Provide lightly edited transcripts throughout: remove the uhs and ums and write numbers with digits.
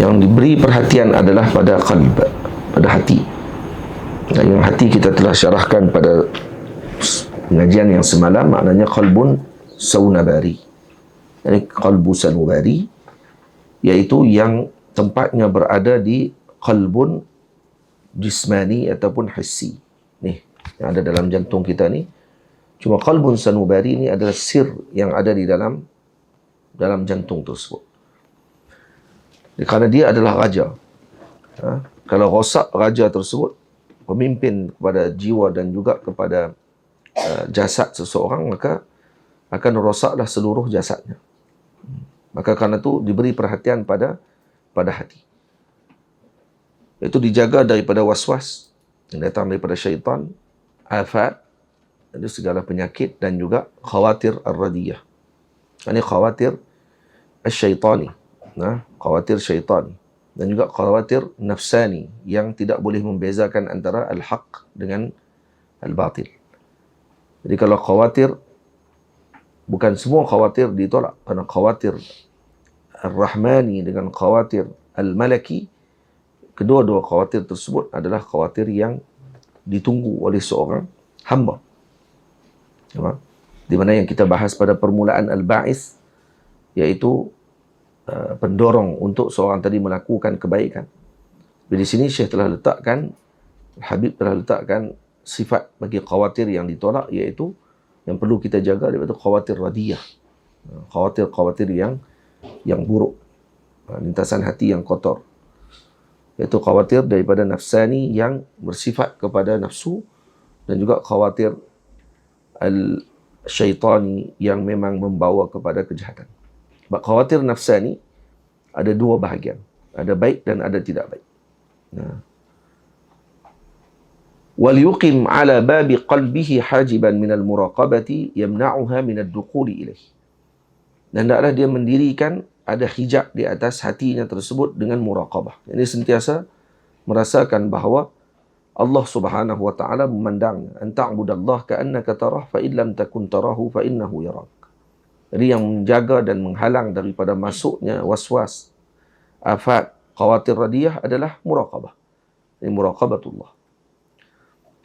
Yang diberi perhatian adalah pada qalb, pada hati. Yang hati kita telah syarahkan pada pengajian yang semalam, maknanya qalbun saunabari. Jadi qalbu sanubari, iaitu yang tempatnya berada di qalbun jismani ataupun hissi. Ni, yang ada dalam jantung kita ni. Cuma qalbun sanubari ni adalah sir yang ada di dalam jantung tersebut. Kerana dia adalah raja. Kalau rosak raja tersebut, pemimpin kepada jiwa dan juga kepada jasad seseorang, maka akan rosaklah seluruh jasadnya. Maka kerana itu diberi perhatian pada hati. Itu dijaga daripada was-was yang datang daripada syaitan, afat, itu segala penyakit, dan juga khawatir ar-radiyah. Ini khawatir asyaitani, khawatir syaitan, dan juga khawatir nafsani yang tidak boleh membezakan antara al-haq dengan al-batil. Jadi kalau khawatir, bukan semua khawatir ditolak, kerana khawatir ar-rahmani dengan khawatir al-malaki, kedua-dua khawatir tersebut adalah khawatir yang ditunggu oleh seorang hamba. Di mana yang kita bahas pada permulaan al-ba'is, iaitu pendorong untuk seorang tadi melakukan kebaikan. Di sini Syekh telah letakkan, Habib telah letakkan sifat bagi khawatir yang ditolak, iaitu yang perlu kita jaga daripada khawatir radiyah, khawatir yang buruk, lintasan hati yang kotor, iaitu khawatir daripada nafsani yang bersifat kepada nafsu, dan juga khawatir al-syaitani yang memang membawa kepada kejahatan. Sebab khawatir nafsani ada dua bahagian, ada baik dan ada tidak baik. Wal yuqim ala babi qalbihi hajiban minal muraqabati yamna'uha minad dukhuli ilaih. Dan hendaklah dia mendirikan ada hijab di atas hatinya tersebut dengan muraqabah. Ini sentiasa merasakan bahawa Allah Subhanahu wa taala memandangnya. Anta'budallah ka'annaka tarah fa in lam takun tarahu fa innahu yarak. Jadi yang menjaga dan menghalang daripada masuknya waswas, afat, khawatir radiyah adalah muraqabah. Ini muraqabatullah.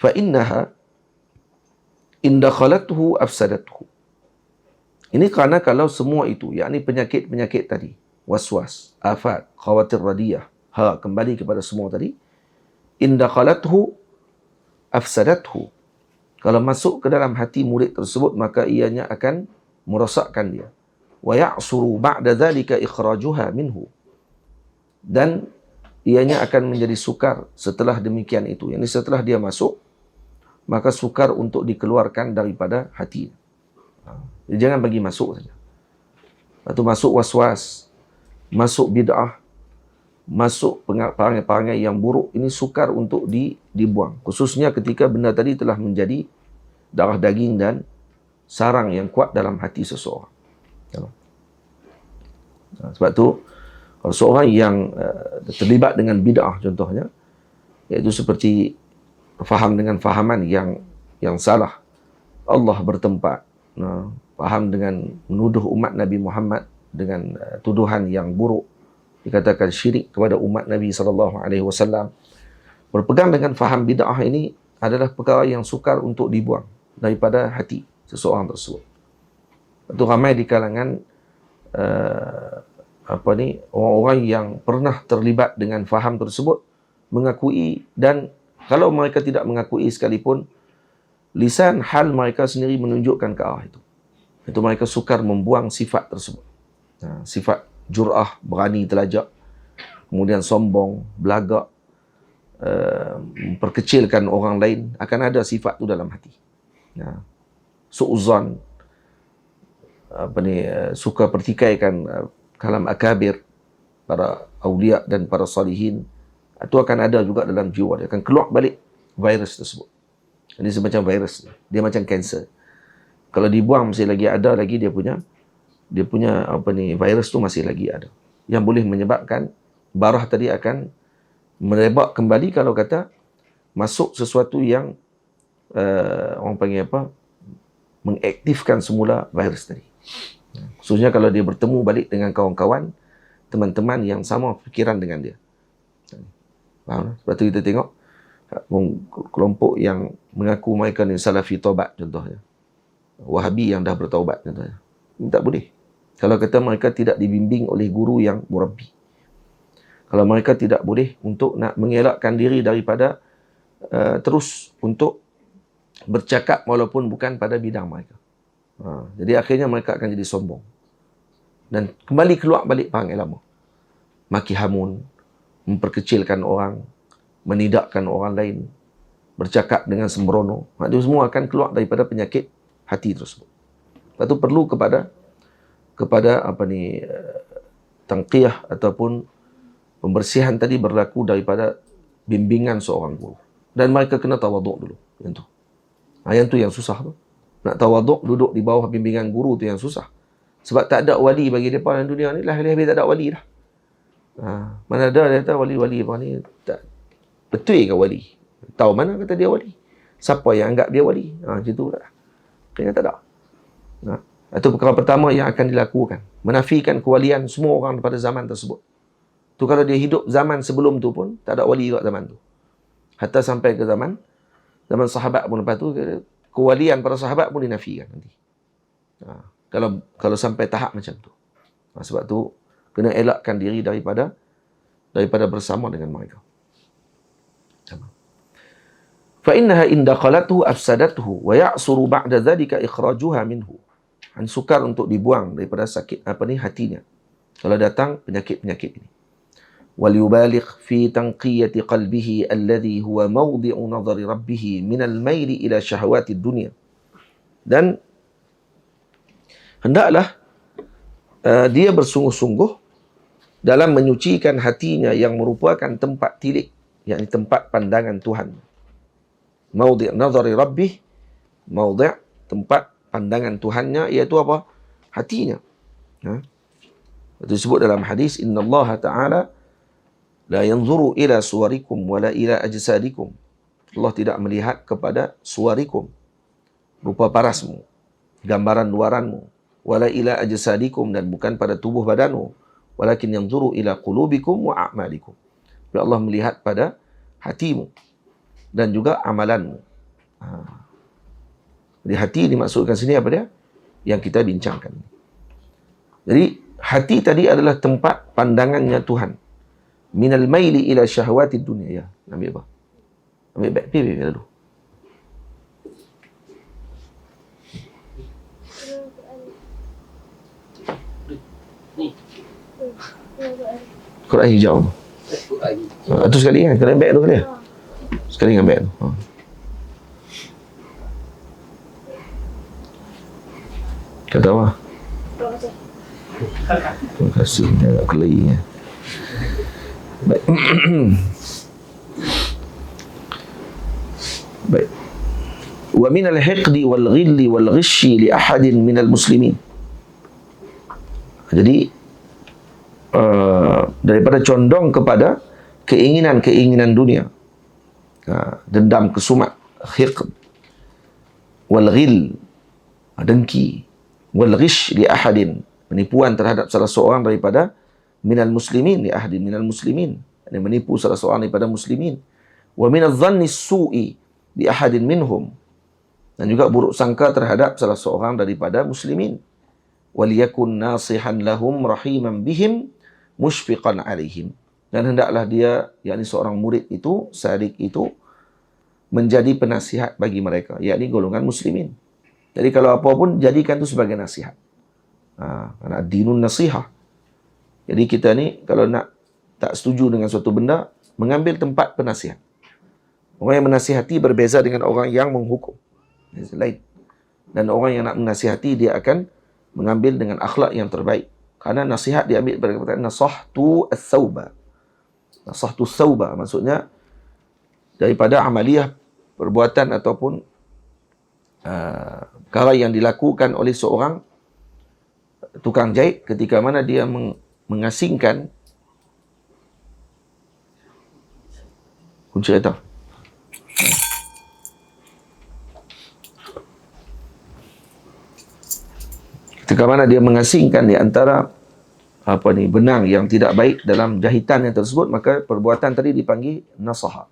Fa innaha in dakhalathu afsadathu. Ini kerana kalau semua itu, yakni penyakit-penyakit tadi, waswas, afat, khawatir radiyah, kembali kepada semua tadi, in dakhalathu afsadathu. Kalau masuk ke dalam hati murid tersebut, maka ianya akan merosakkan dia. Wa ya'suru ba'da dhalika ikhrajuha minhu. Dan ianya akan menjadi sukar setelah demikian itu. Yani setelah dia masuk, maka sukar untuk dikeluarkan daripada hati. Jangan bagi masuk saja. Lepas masuk waswas, masuk bid'ah, masuk perangai-perangai yang buruk, ini sukar untuk dibuang. Khususnya ketika benda tadi telah menjadi darah daging dan sarang yang kuat dalam hati seseorang. Sebab tu, kalau seorang yang terlibat dengan bid'ah contohnya, iaitu seperti faham dengan fahaman yang salah, Allah bertempat, faham dengan menuduh umat Nabi Muhammad dengan tuduhan yang buruk, dikatakan syirik kepada umat Nabi SAW. Berpegang dengan faham bid'ah ini adalah perkara yang sukar untuk dibuang daripada hati seseorang tersebut. Itu ramai di kalangan orang-orang yang pernah terlibat dengan faham tersebut mengakui, dan kalau mereka tidak mengakui sekalipun, lisan hal mereka sendiri menunjukkan ke arah itu. Itu mereka sukar membuang sifat tersebut. Sifat jur'ah, berani telajak, kemudian sombong, belagak, memperkecilkan orang lain, akan ada sifat itu dalam hati. Su'uzan, suka pertikaikan kalam akabir, para awliya dan para salihin, itu akan ada juga dalam jiwa dia, akan keluar balik virus tersebut. Ini semacam virus, dia macam kanser. Kalau dibuang masih lagi ada lagi dia punya virus tu masih lagi ada, yang boleh menyebabkan barah tadi akan merebak kembali. Kalau kata masuk sesuatu yang orang panggil mengaktifkan semula virus tadi. Khususnya kalau dia bertemu balik dengan kawan-kawan teman-teman yang sama fikiran dengan dia. Faham? Sebab tu kita tengok kelompok yang mengaku mereka ni Salafi Taubat contohnya. Wahabi yang dah bertaubat contohnya. Ini tak boleh. Kalau kata mereka tidak dibimbing oleh guru yang murabbi. Kalau mereka tidak boleh untuk nak mengelakkan diri daripada terus untuk bercakap walaupun bukan pada bidang mereka. Jadi akhirnya mereka akan jadi sombong. Dan kembali keluar balik perangai lama. Maki hamun, memperkecilkan orang, menidakkan orang lain, bercakap dengan sembrono. Itu semua akan keluar daripada penyakit hati tersebut. Lepas tu perlu kepada tangqiyah ataupun pembersihan tadi berlaku daripada bimbingan seorang guru. Dan mereka kena tawaduk dulu. Yang tu yang susah tu. Nak tawaduk, duduk di bawah bimbingan guru tu yang susah. Sebab tak ada wali bagi mereka dalam dunia ni. Lahir-lahir tak ada wali dah. Mana ada dia kata wali-wali apa ni. Tak. Betul ke wali? Tahu mana kata dia wali? Siapa yang anggap dia wali? Macam tu tak. Dia tak ada. Itu perkara pertama yang akan dilakukan. Menafikan kewalian semua orang pada zaman tersebut. Tu kalau dia hidup zaman sebelum tu pun, tak ada wali kat zaman tu. Hatta sampai ke zaman sahabat pun lepas tu, kewalian para sahabat pun dinafikan nanti. Kalau sampai tahap macam tu. Sebab tu, kena elakkan diri daripada bersama dengan mereka. فَإِنَّهَا إِنْ دَخَلَتْهُ أَفْسَدَتْهُ وَيَعْصُرُ بَعْدَ ذَلِكَ إِخْرَاجُهَا مِنْهُ. Sukar untuk dibuang daripada sakit hatinya. Kalau datang penyakit-penyakit ini. وَلْيُبَالِغْ فِي تَنْقِيَةِ قَلْبِهِ الَّذِي هُوَ مَوْضِعُ نَظَرِ رَبِّهِ مِنَ الْمَيْلِ إِلَى شَهَوَاتِ الدُّنْيَا. Dan hendaklah dia bersungguh-sungguh dalam menyucikan hatinya yang merupakan tempat tilik, yakni tempat pandangan Tuhan. Maudhi' nazari rabbih, maudhi' tempat pandangan Tuhannya, iaitu apa? Hatinya. Itu disebut dalam hadis, innallaha ta'ala la yanzuru ila suwarikum wala ila ajsadikum. Allah tidak melihat kepada suwarikum, rupa parasmu, gambaran luaranmu, wala ila ajsadikum, dan bukan pada tubuh badanmu, walakin yanzuru ila qulubikum wa a'malikum. Allah melihat pada hatimu dan juga amalanmu. Jadi hati dimaksudkan sini apa dia? Yang kita bincangkan. Jadi hati tadi adalah tempat pandangannya Tuhan. Minal maili ila syahwatid dunia. Ya, ambil apa? Ambil back pipi lalu. Quran hijau. Itu sekali kan? Kena back tu kali ya? Sekali dengan back tu. Kata apa? Terima kasih. Agak kelai. Baik. Baik. Wa min al-hiqdi wal-ghilli wal-ghishi li ahadin min al-muslimin. Jadi daripada condong kepada keinginan-keinginan dunia, dendam kesumat, hiqd, wal-ghil, dengki, wal-ghish li ahadin, penipuan terhadap salah seorang daripada minal muslimin, li ahadin minal muslimin, yang menipu salah seorang daripada muslimin, wa minal dhanni su'i li ahadin minhum, dan juga buruk sangka terhadap salah seorang daripada muslimin, waliyakun nasihan lahum rahiman bihim mushfiqan alaihim, dan hendaklah dia, yakni seorang murid itu, sadik itu, menjadi penasihat bagi mereka, yakni golongan muslimin. Jadi kalau apa pun, jadikan itu sebagai nasihat. Karena dinun nasihah. Jadi kita ni kalau nak tak setuju dengan suatu benda, mengambil tempat penasihat. Orang yang menasihati berbeza dengan orang yang menghukum. Lain. Dan orang yang nak menasihati, dia akan mengambil dengan akhlak yang terbaik. Karena nasihat diambil pada perkataan nasahtu as-sauba. Nasahtu as-sauba maksudnya daripada amaliyah perbuatan ataupun perkara yang dilakukan oleh seorang tukang jahit ketika mana dia mengasingkan kunci kereta. Ketika mana dia mengasingkan di antara benang yang tidak baik dalam jahitan yang tersebut, maka perbuatan tadi dipanggil nasah.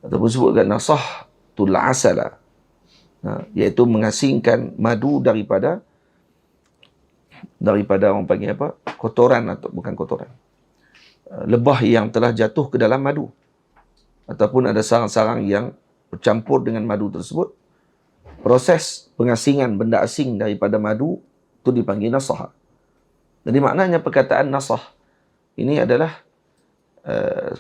Ataupun sebutkan nasah tul asala, iaitu mengasingkan madu daripada orang panggil kotoran, atau bukan kotoran, lebah yang telah jatuh ke dalam madu, ataupun ada sarang-sarang yang bercampur dengan madu tersebut. Proses pengasingan benda asing daripada madu itu dipanggil nasah. Jadi maknanya perkataan nasah ini adalah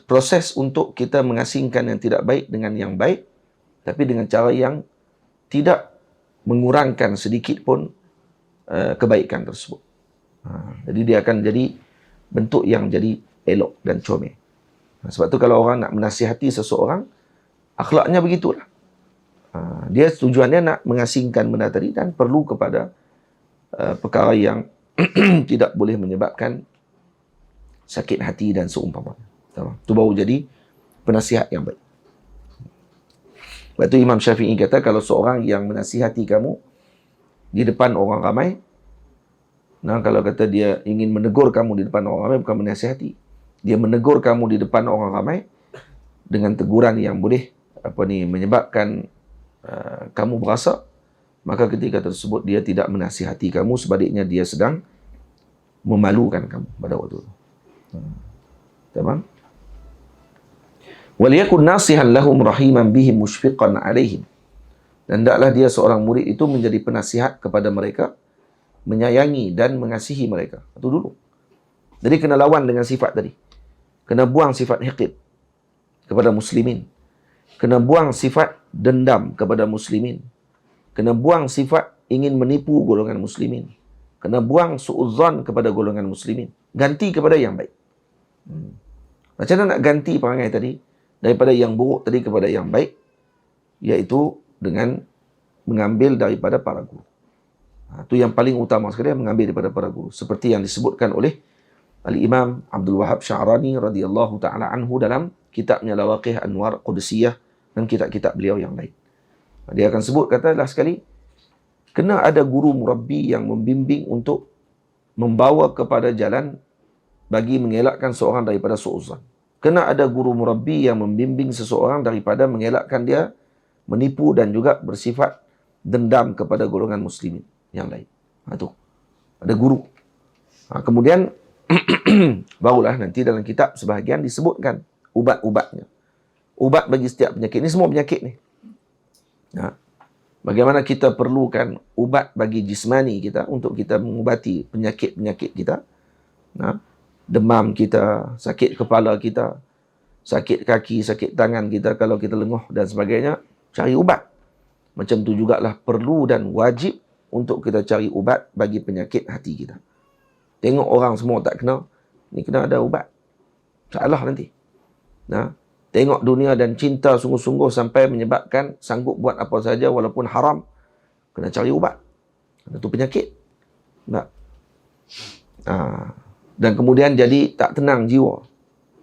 proses untuk kita mengasingkan yang tidak baik dengan yang baik, tapi dengan cara yang tidak mengurangkan sedikit pun kebaikan tersebut. Jadi dia akan jadi bentuk yang jadi elok dan comel. Sebab tu kalau orang nak menasihati seseorang, akhlaknya begitulah. Dia tujuannya nak mengasingkan benda tadi dan perlu kepada perkara yang tidak boleh menyebabkan sakit hati dan seumpamanya. Itu baru jadi penasihat yang baik. Sebab tu Imam Syafi'i kata, kalau seorang yang menasihati kamu di depan orang ramai, kalau kata dia ingin menegur kamu di depan orang ramai, bukan menasihati, dia menegur kamu di depan orang ramai dengan teguran yang boleh menyebabkan kamu berasa, maka ketika tersebut dia tidak menasihati kamu, sebaliknya dia sedang memalukan kamu pada waktu itu. Tamam? Waliyakun nasihan lahum rahiman bihim musyfiqan alaihim. Dan hendaklah dia seorang murid itu menjadi penasihat kepada mereka, menyayangi dan mengasihi mereka. Itu dulu. Jadi kena lawan dengan sifat tadi. Kena buang sifat hiqid kepada muslimin. Kena buang sifat dendam kepada muslimin. Kena buang sifat ingin menipu golongan muslimin. Kena buang su'udzan kepada golongan muslimin. Ganti kepada yang baik. Macam mana nak ganti perangai tadi? Daripada yang buruk tadi kepada yang baik, iaitu dengan mengambil daripada para guru. Itu yang paling utama sekali, mengambil daripada para guru. Seperti yang disebutkan oleh Al-Imam Abdul Wahab Sya'rani radhiyallahu ta'ala anhu dalam kitabnya Lawaqih Anwar Qudusiyah dan kitab-kitab beliau yang lain. Dia akan sebut, katalah sekali, kena ada guru murabbi yang membimbing untuk membawa kepada jalan bagi mengelakkan seorang daripada su'uzan. Kena ada guru murabbi yang membimbing seseorang daripada mengelakkan dia menipu dan juga bersifat dendam kepada golongan muslimin yang lain. Itu. Ada guru. Kemudian barulah nanti dalam kitab sebahagian disebutkan ubat-ubatnya. Ubat bagi setiap penyakit. Ini semua penyakit ni. Bagaimana kita perlukan ubat bagi jismani kita untuk kita mengubati penyakit-penyakit kita. Demam kita, sakit kepala kita, sakit kaki, sakit tangan kita, kalau kita lenguh dan sebagainya, cari ubat. Macam tu jugalah perlu dan wajib untuk kita cari ubat bagi penyakit hati kita. Tengok orang semua tak kena, ni kena ada ubat. Salah nanti. Tengok dunia dan cinta sungguh-sungguh sampai menyebabkan sanggup buat apa saja walaupun haram, kena cari ubat. Itu penyakit. Tak. Dan kemudian jadi tak tenang jiwa.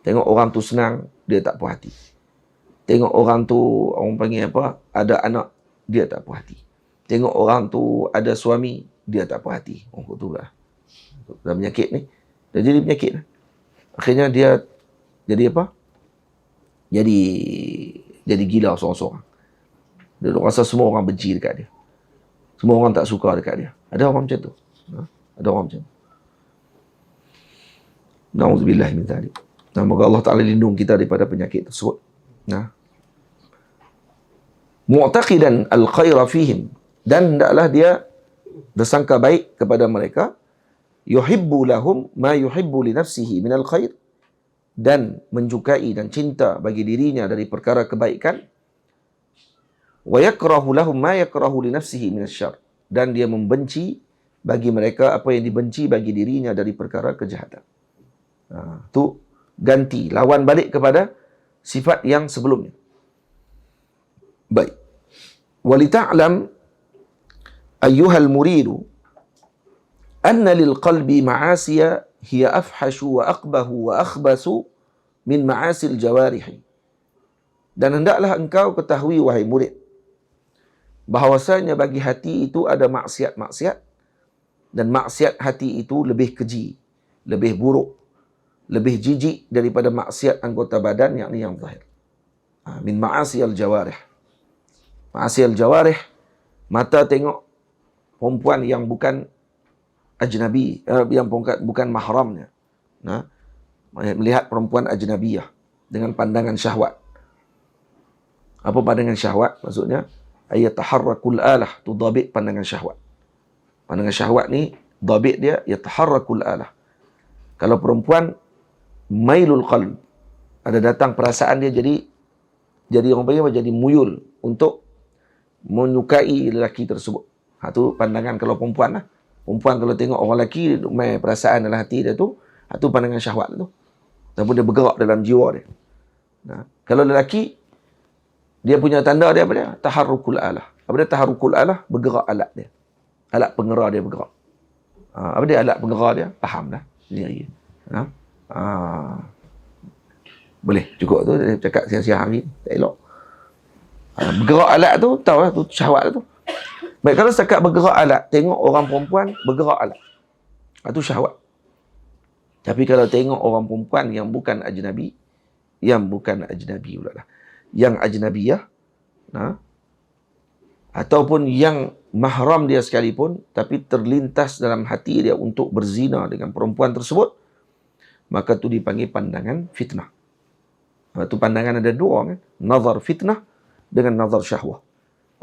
Tengok orang tu senang, dia tak puas hati. Tengok orang tu, orang panggil ada anak, dia tak puas hati. Tengok orang tu ada suami, dia tak puas hati. Tu lah. Dalam penyakit ni, dia jadi penyakit. Akhirnya dia jadi apa? Jadi gila seorang-seorang. Dia rasa semua orang benci dekat dia. Semua orang tak suka dekat dia. Ada orang macam tu. Ada orang macam tu. Na'udzubillah min dzalik. Semoga Allah Ta'ala lindung kita daripada penyakit tersebut. Mu'taqidan al-khaira fihim. Dan hendaklah dia bersangka baik kepada mereka. Yuhibbu lahum ma yuhibbu li nafsihi minal khair. Dan menjukai dan cinta bagi dirinya dari perkara kebaikan. Wa yakrahu lahum ma yakrahu li nafsihi minas syarr. Dan dia membenci bagi mereka apa yang dibenci bagi dirinya dari perkara kejahatan. Tu ganti, lawan balik kepada sifat yang sebelumnya. Baik. Walita'lam ayyuhal muridu anna lil qalbi ma'asiya hiya afhashu wa aqbahu wa akhbasu min ma'asil jawarihi. Dan hendaklah engkau ketahui, wahai murid, bahawasanya bagi hati itu ada maksiat-maksiat Dan maksiat hati itu lebih keji, lebih buruk, lebih jijik daripada maksiat anggota badan, yakni yang zahir. Min ma'asiyal jawarih. Ma'asiyal jawarih, mata tengok perempuan yang bukan ajnabi, yang bukan mahramnya. Nah, melihat perempuan ajnabiyah dengan pandangan syahwat. Apa pandangan syahwat? Maksudnya, ayat taharrakul alah, tu dhabit pandangan syahwat. Pandangan syahwat ni, dhabit dia, yataharrakul alah. Kalau perempuan, mailul qalb, ada datang perasaan dia jadi orang panggil apa? Jadi muyul untuk menyukai lelaki tersebut. Itu pandangan kalau perempuan lah. Perempuan kalau tengok orang lelaki, main perasaan dalam hati dia tu, itu pandangan syahwat tu. Ataupun dia bergerak dalam jiwa dia. Nah, kalau lelaki, dia punya tanda dia apa dia? Taharrukul alah. Apa dia taharrukul alah? Bergerak alat dia. Alat pengerak dia bergerak. Apa dia alat pengerak dia? Faham dah sendiri. Boleh cukup tu, dia cakap siang-siang hari, tak elok. Bergerak alat tu, tahu lah tu syahwat tu. Baik, kalau setakat bergerak alat, tengok orang perempuan bergerak alat, itu syahwat. Tapi kalau tengok orang perempuan yang bukan ajnabi pula lah, yang ajnabiyah, ataupun yang mahram dia sekalipun, tapi terlintas dalam hati dia untuk berzina dengan perempuan tersebut, maka itu dipanggil pandangan fitnah. Itu pandangan ada dua kan? Nazar fitnah dengan nazar syahwah.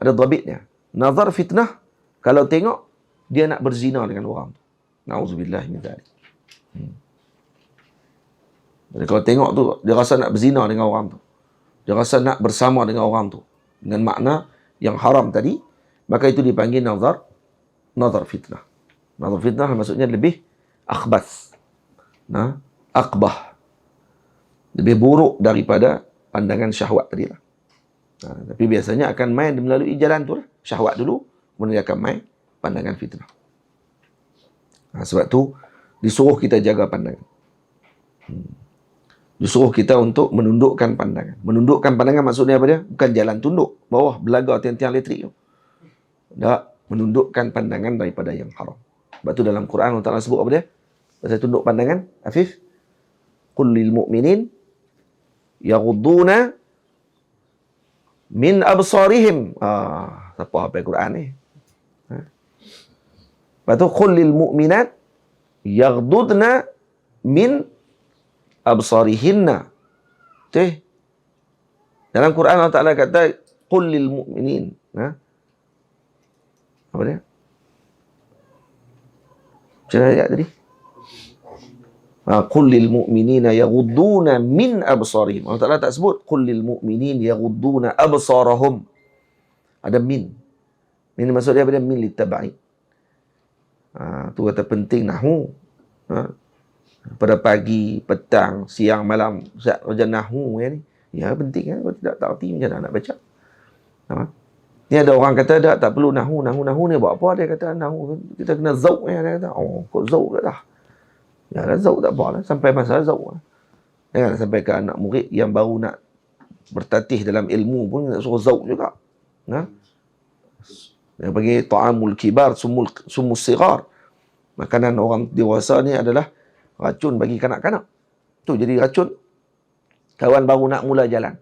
Ada dhabitnya. Nazar fitnah, kalau tengok, dia nak berzina dengan orang tu. Na'udzubillah min dzalik. Jadi kalau tengok tu, dia rasa nak berzina dengan orang tu. Dia rasa nak bersama dengan orang tu. Dengan makna yang haram tadi, maka itu dipanggil nazar fitnah. Nazar fitnah maksudnya lebih akhbath. Aqbah. Lebih buruk daripada pandangan syahwat tadi lah. Tapi biasanya akan main melalui jalan tu lah. Syahwat dulu, kemudian akan main pandangan fitnah. Sebab tu disuruh kita jaga pandangan. Disuruh kita untuk menundukkan pandangan. Menundukkan pandangan maksudnya apa dia? Bukan jalan tunduk, bawah belaga tiang-tiang elektrik tu. Tak, menundukkan pandangan daripada yang haram. Sebab tu dalam Quran Allah Ta'ala sebut apa dia? Pasal tunduk pandangan, Afif. Qul lil mu'minin yaghudduna min absarihim. Siapa hafal Quran ni? Lepas tu, qul lil mu'minat yaghdudna min absarihinna. Betul? Dalam Quran Allah Ta'ala kata, qul lil mu'minin. Apa dia? Macam mana ayat tadi? Qul lil mu'minina yaghudduna min absarihim. Allah Ta'ala tak sebut qul lil mu'minin yaghudduna absarahum. Ada min. Min maksud dia apa dia? Min littaba'i. Tu kata penting nahu. Pada pagi, petang, siang, malam, Ustaz kerja nahu ni. Ya penting kan. Kalau tidak tak erti macam mana nak baca. Ni ada orang kata tak perlu nahu ni buat apa? Dia kata nahu kita kena zauq ni. Dia kata kok zauq ke dah. Ya lah, zauq tak apa lah. Sampai masa zauq lah. Jangan sampai ke anak murid yang baru nak bertatih dalam ilmu pun nak suruh zauq juga. Dia panggil ta'amul kibar, sumus sigar. Makanan orang dewasa ni adalah racun bagi kanak-kanak. Tu jadi racun. Kawan baru nak mula jalan,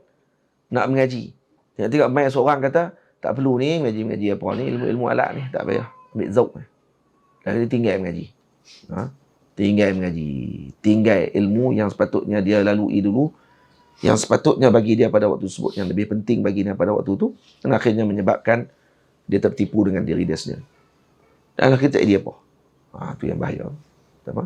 nak mengaji. Tengok main seorang kata, tak perlu ni mengaji apa ni, ilmu alat ni, tak payah. Ambil zauq ni. Dan dia tinggal mengaji. Tinggal mengaji. Tinggal ilmu yang sepatutnya dia lalui dulu, yang sepatutnya bagi dia pada waktu tersebut, yang lebih penting bagi dia pada waktu tu, dan akhirnya menyebabkan dia tertipu dengan diri dia sendiri. Dan akhirnya tak dia apa. Itu yang bahaya. Apa?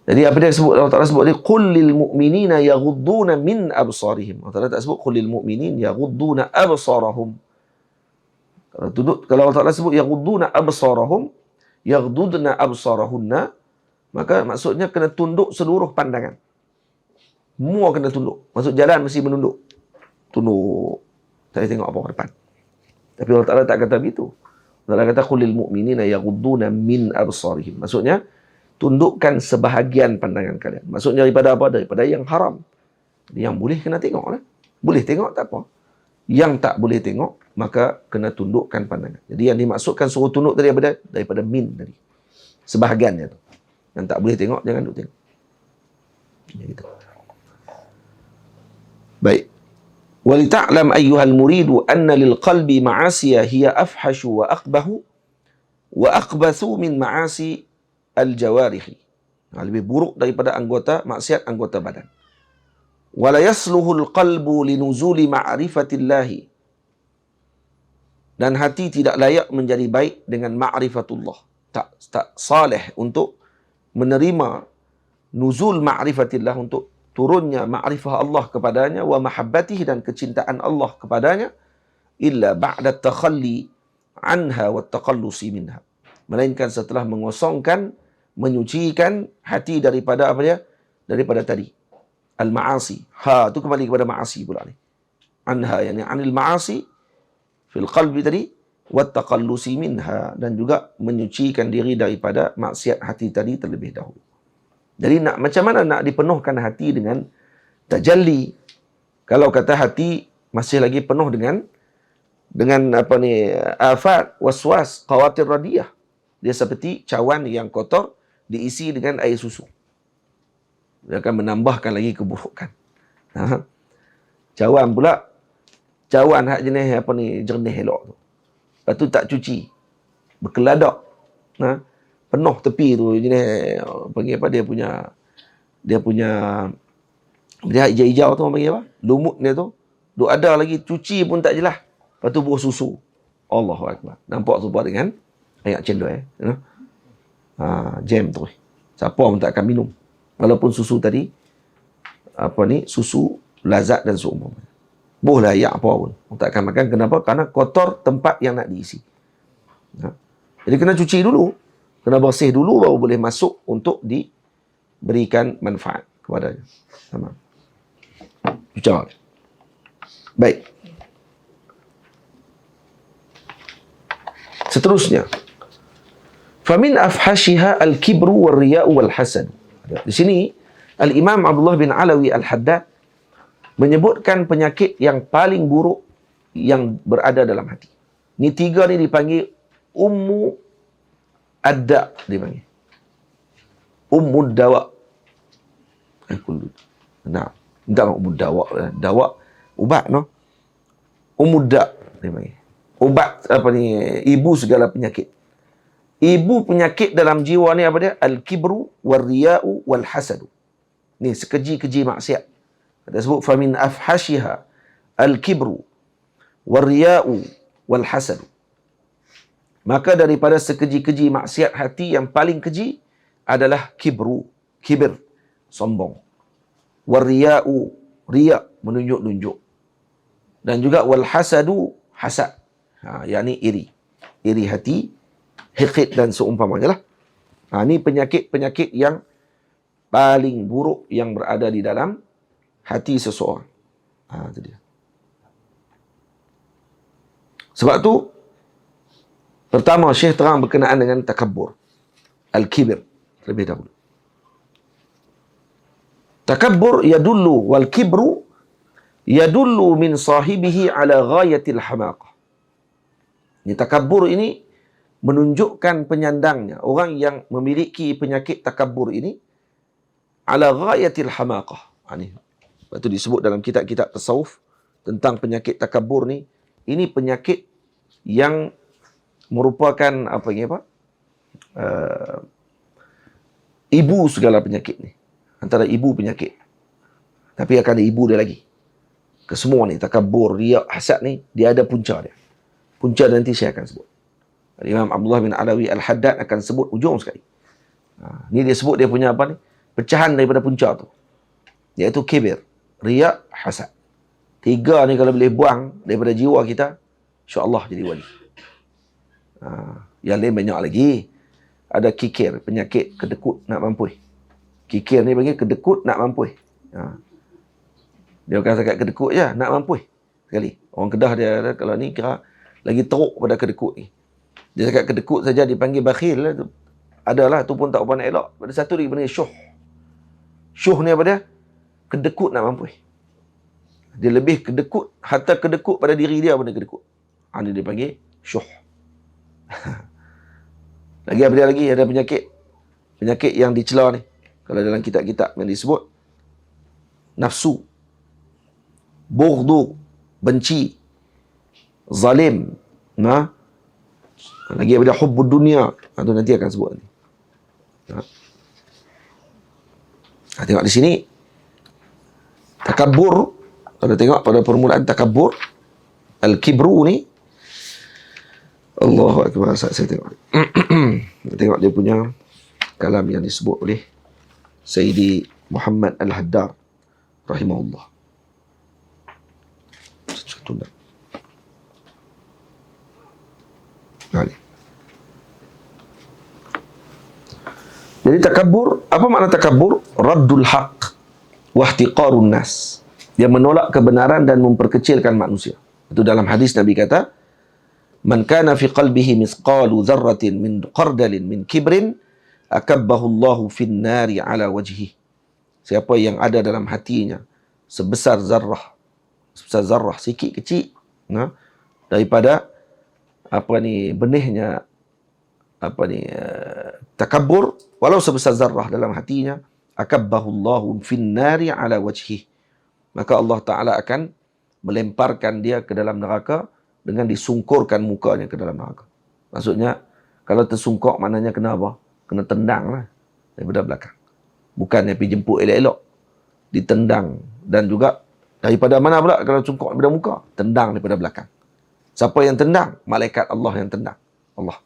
Jadi apa dia sebut? Allah Ta'ala sebut dia qul lil mu'minina yaghudduna min absarihim. Allah Ta'ala tak sebut qul lil mu'minin yaghudduna absarahum. Kalau Allah Ta'ala sebut yaghudduna absarahum, yaghudduna absarahunna, maka maksudnya kena tunduk seluruh pandangan. Semua kena tunduk. Maksud jalan mesti menunduk. Tunduk. Tak tengok apa ke depan. Tapi Allah Ta'ala tak kata begitu. Allah kata qul lil mu'minina yaghudduna min absarihim. Maksudnya tundukkan sebahagian pandangan kalian. Maksudnya daripada apa? Daripada yang haram. Yang boleh kena tengok lah. Boleh tengok tak apa. Yang tak boleh tengok, maka kena tundukkan pandangan. Jadi yang dimaksudkan suruh tunduk tadi daripada min tadi. sebahagiannya tu. Yang tak boleh tengok, jangan duk tengok. Ya, gitu. Baik. Walita'lam ayyuhal muridu anna lil qalbi ma'asiya hiya afhashu wa aqbahu wa aqbathu min ma'asi al jawarihi. Lebih buruk daripada anggota maksiat anggota badan. Wala yasluhul qalbu linuzuli ma'rifatillahi. Dan hati tidak layak menjadi baik dengan ma'rifatullah. Tak saleh untuk menerima nuzul ma'rifatillah, untuk turunnya ma'rifah Allah kepadanya, wa mahabbatihi, dan kecintaan Allah kepadanya, illa ba'da takhalli anha wa taqallusi minha. Melainkan setelah mengosongkan, menyucikan hati daripada apa dia? Daripada tadi. Al-ma'asi. Ha, itu kembali kepada ma'asi pula ni. Anha, yani anil ma'asi fil qalbi tadi, wa taqallusi minha, dan juga menyucikan diri daripada maksiat hati tadi terlebih dahulu. Jadi macam mana nak dipenuhkan hati dengan tajalli? Kalau kata hati masih lagi penuh dengan apa ni, afat, waswas, khawatir radiyah. Dia seperti cawan yang kotor diisi dengan air susu. Dia akan menambahkan lagi keburukan. Cawan pula, cawan hak jenis apa ni, jernih elok tu. Lepas tu tak cuci, berkeladak. Penuh tepi tu jenis panggil apa, dia punya dia hijau-hijau tu orang panggil apa? Lumut dia tu. Duk ada lagi, cuci pun tak jelas. Lepas tu buah susu. Allahu Akbar. Nampak tu buat dengan air cendol jam tu. Siapa pun tak akan minum. Walaupun susu tadi apa ni, susu lazat dan seumpamanya. Boleh ayak apa pun. Orang tak akan makan. Kenapa? Karena kotor tempat yang nak diisi. Jadi kena cuci dulu. Kena bersih dulu, baru boleh masuk untuk diberikan manfaat kepadanya. Sama. Bicara. Baik. Seterusnya. Famin afhashiha al-kibru wal-riya'u wal-hasad. Di sini, Al-Imam Abdullah bin Alawi Al-Haddad menyebutkan penyakit yang paling buruk yang berada dalam hati. Ni tiga ni dipanggil Ummu Adda, dipanggil Ummud Dawa. Nah, enggak Ummud Dawa, dawa ubat no. Ummud Da, dipanggil ubat apa ni, ibu segala penyakit. Ibu penyakit dalam jiwa ni apa dia? Al-kibru wal-riya'u wal-hasadu. Ni sekeji-keji maksiat. Kita sebut famin afhashiha al-kibru wal-riya'u wal-hasadu. Maka daripada sekeji-keji maksiat hati yang paling keji adalah kibru, kibir, sombong. Wal-riya'u, riya, menunjuk-nunjuk. Dan juga wal-hasadu, hasad. Yakni iri. Iri hati, hiqid dan seumpamanya lah. Ini penyakit-penyakit yang paling buruk yang berada di dalam hati seseorang. Itu dia. Sebab tu, pertama, Syekh terang berkenaan dengan takabbur. Al-kibir. Terlebih dahulu. Takabbur yadullu wal kibru yadullu min sahibihi ala ghayatil hamaqah. Ini takabbur ini menunjukkan penyandangnya, orang yang memiliki penyakit takabbur ini, ala ghayatil hamaqah. Lepas tu disebut dalam kitab-kitab tasawuf tentang penyakit takabbur ni, ini penyakit yang merupakan ibu segala penyakit ni. Antara ibu penyakit. Tapi akan ada ibu dia lagi. Kesemua ni, takabbur, riya, hasad ni, dia ada punca dia. Punca nanti saya akan sebut. Imam Abdullah bin Alawi Al-Haddad akan sebut ujung sekali. Ni dia sebut dia punya apa ni? Pecahan daripada punca tu. Iaitu kibir, riya, hasad. Tiga ni kalau boleh buang daripada jiwa kita, insya-Allah jadi wali. Yang lain banyak lagi. Ada kikir, penyakit kedekut nak mampu. Kikir ni panggil kedekut nak mampu. Dia bukan setakat kedekut je, nak mampu sekali. Orang Kedah dia kalau ni kira lagi teruk pada kedekut ni. Dia setakat kedekut saja dipanggil bakhil lah. Adalah tu pun tak apa nak elok. Ada satu lagi panggil syuh. Syuh ni apa dia? Kedekut nak mampu. Dia lebih kedekut, hatta kedekut pada diri dia pun dia kedekut. Dia dipanggil syuh. Lagi apa dia lagi? Ada penyakit penyakit yang dicela ni. Kalau dalam kitab-kitab yang disebut nafsu, bughdu, benci, zalim, lagi ada hubbud dunia. Itu nanti akan sebut nanti. Tengok di sini takabbur. Kalau tengok pada permulaan takabbur, al-kibru ni, Allahu akbar. Saya tengok. Tengok dia punya kalam yang disebut oleh Sayyidi Muhammad Al-Haddar rahimahullah. Satu dah. Jadi takabbur, apa makna takabbur? Raddul haq wa ihtiqarun nas. Dia menolak kebenaran dan memperkecilkan manusia. Itu dalam hadis Nabi kata, "Man kana fi qalbihi misqalu dzarratin min qardalin min kibrin, akabbahu Allahu fin nari ala wajhihi." Siapa yang ada dalam hatinya sebesar zarrah, sikit kecil, daripada benihnya takabbur, walau sebesar zarrah dalam hatinya, akabbahu Allahu fin nari ala wajhihi. Maka Allah Ta'ala akan melemparkan dia ke dalam neraka dengan disungkurkan mukanya ke dalam neraka. Maksudnya, kalau tersungkur maknanya kena apa? Kena tendang lah daripada belakang. Bukannya pergi jemput elok-elok. Ditendang. Dan juga daripada mana pula kalau sungkur daripada muka? Tendang daripada belakang. Siapa yang tendang? Malaikat Allah yang tendang. Allah.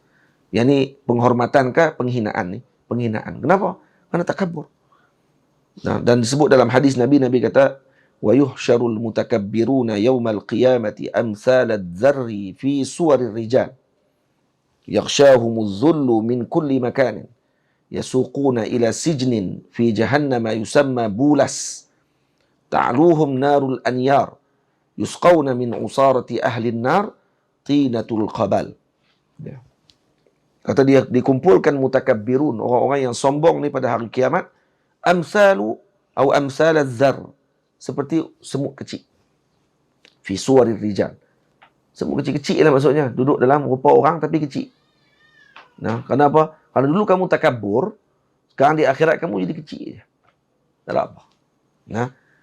Yang ni penghormatan ke penghinaan ni? Penghinaan. Kenapa? Kerana takabbur. Dan disebut dalam hadis Nabi kata, وَيُحْشَرُ الْمُتَكَبِّرُونَ يَوْمَ الْقِيَامَةِ أَمْثَالَ الذَّرِّ فِي سُوَرِ الرِّجَالِ يَغْشَاهُمُ الذُّلُّ مِنْ كُلِّ مَكَانٍ يَسُوقُونَ إِلَى سِجْنٍ فِي جَهَنَّمَ يُسَمَّى بُولَسٍ تَعْلُوهُمْ نَارُ الْأَنْيَارِ يُسْقَوْنَ مِنْ عُصَارَةِ أَهْلِ النَّارِ طِينَةُ الْقَبَالِ. Kata dia, dikumpulkan mutakabbirun, orang-orang yang sombong ni pada hari kiamat, amsalu atau amsal az-zar, seperti semut kecil. Fi suwarir rijal. Semut kecil-kecil lah maksudnya. Duduk dalam rupa orang tapi kecil. Kenapa? Kalau dulu kamu takabbur, sekarang di akhirat kamu jadi kecil je. Tak ada apa.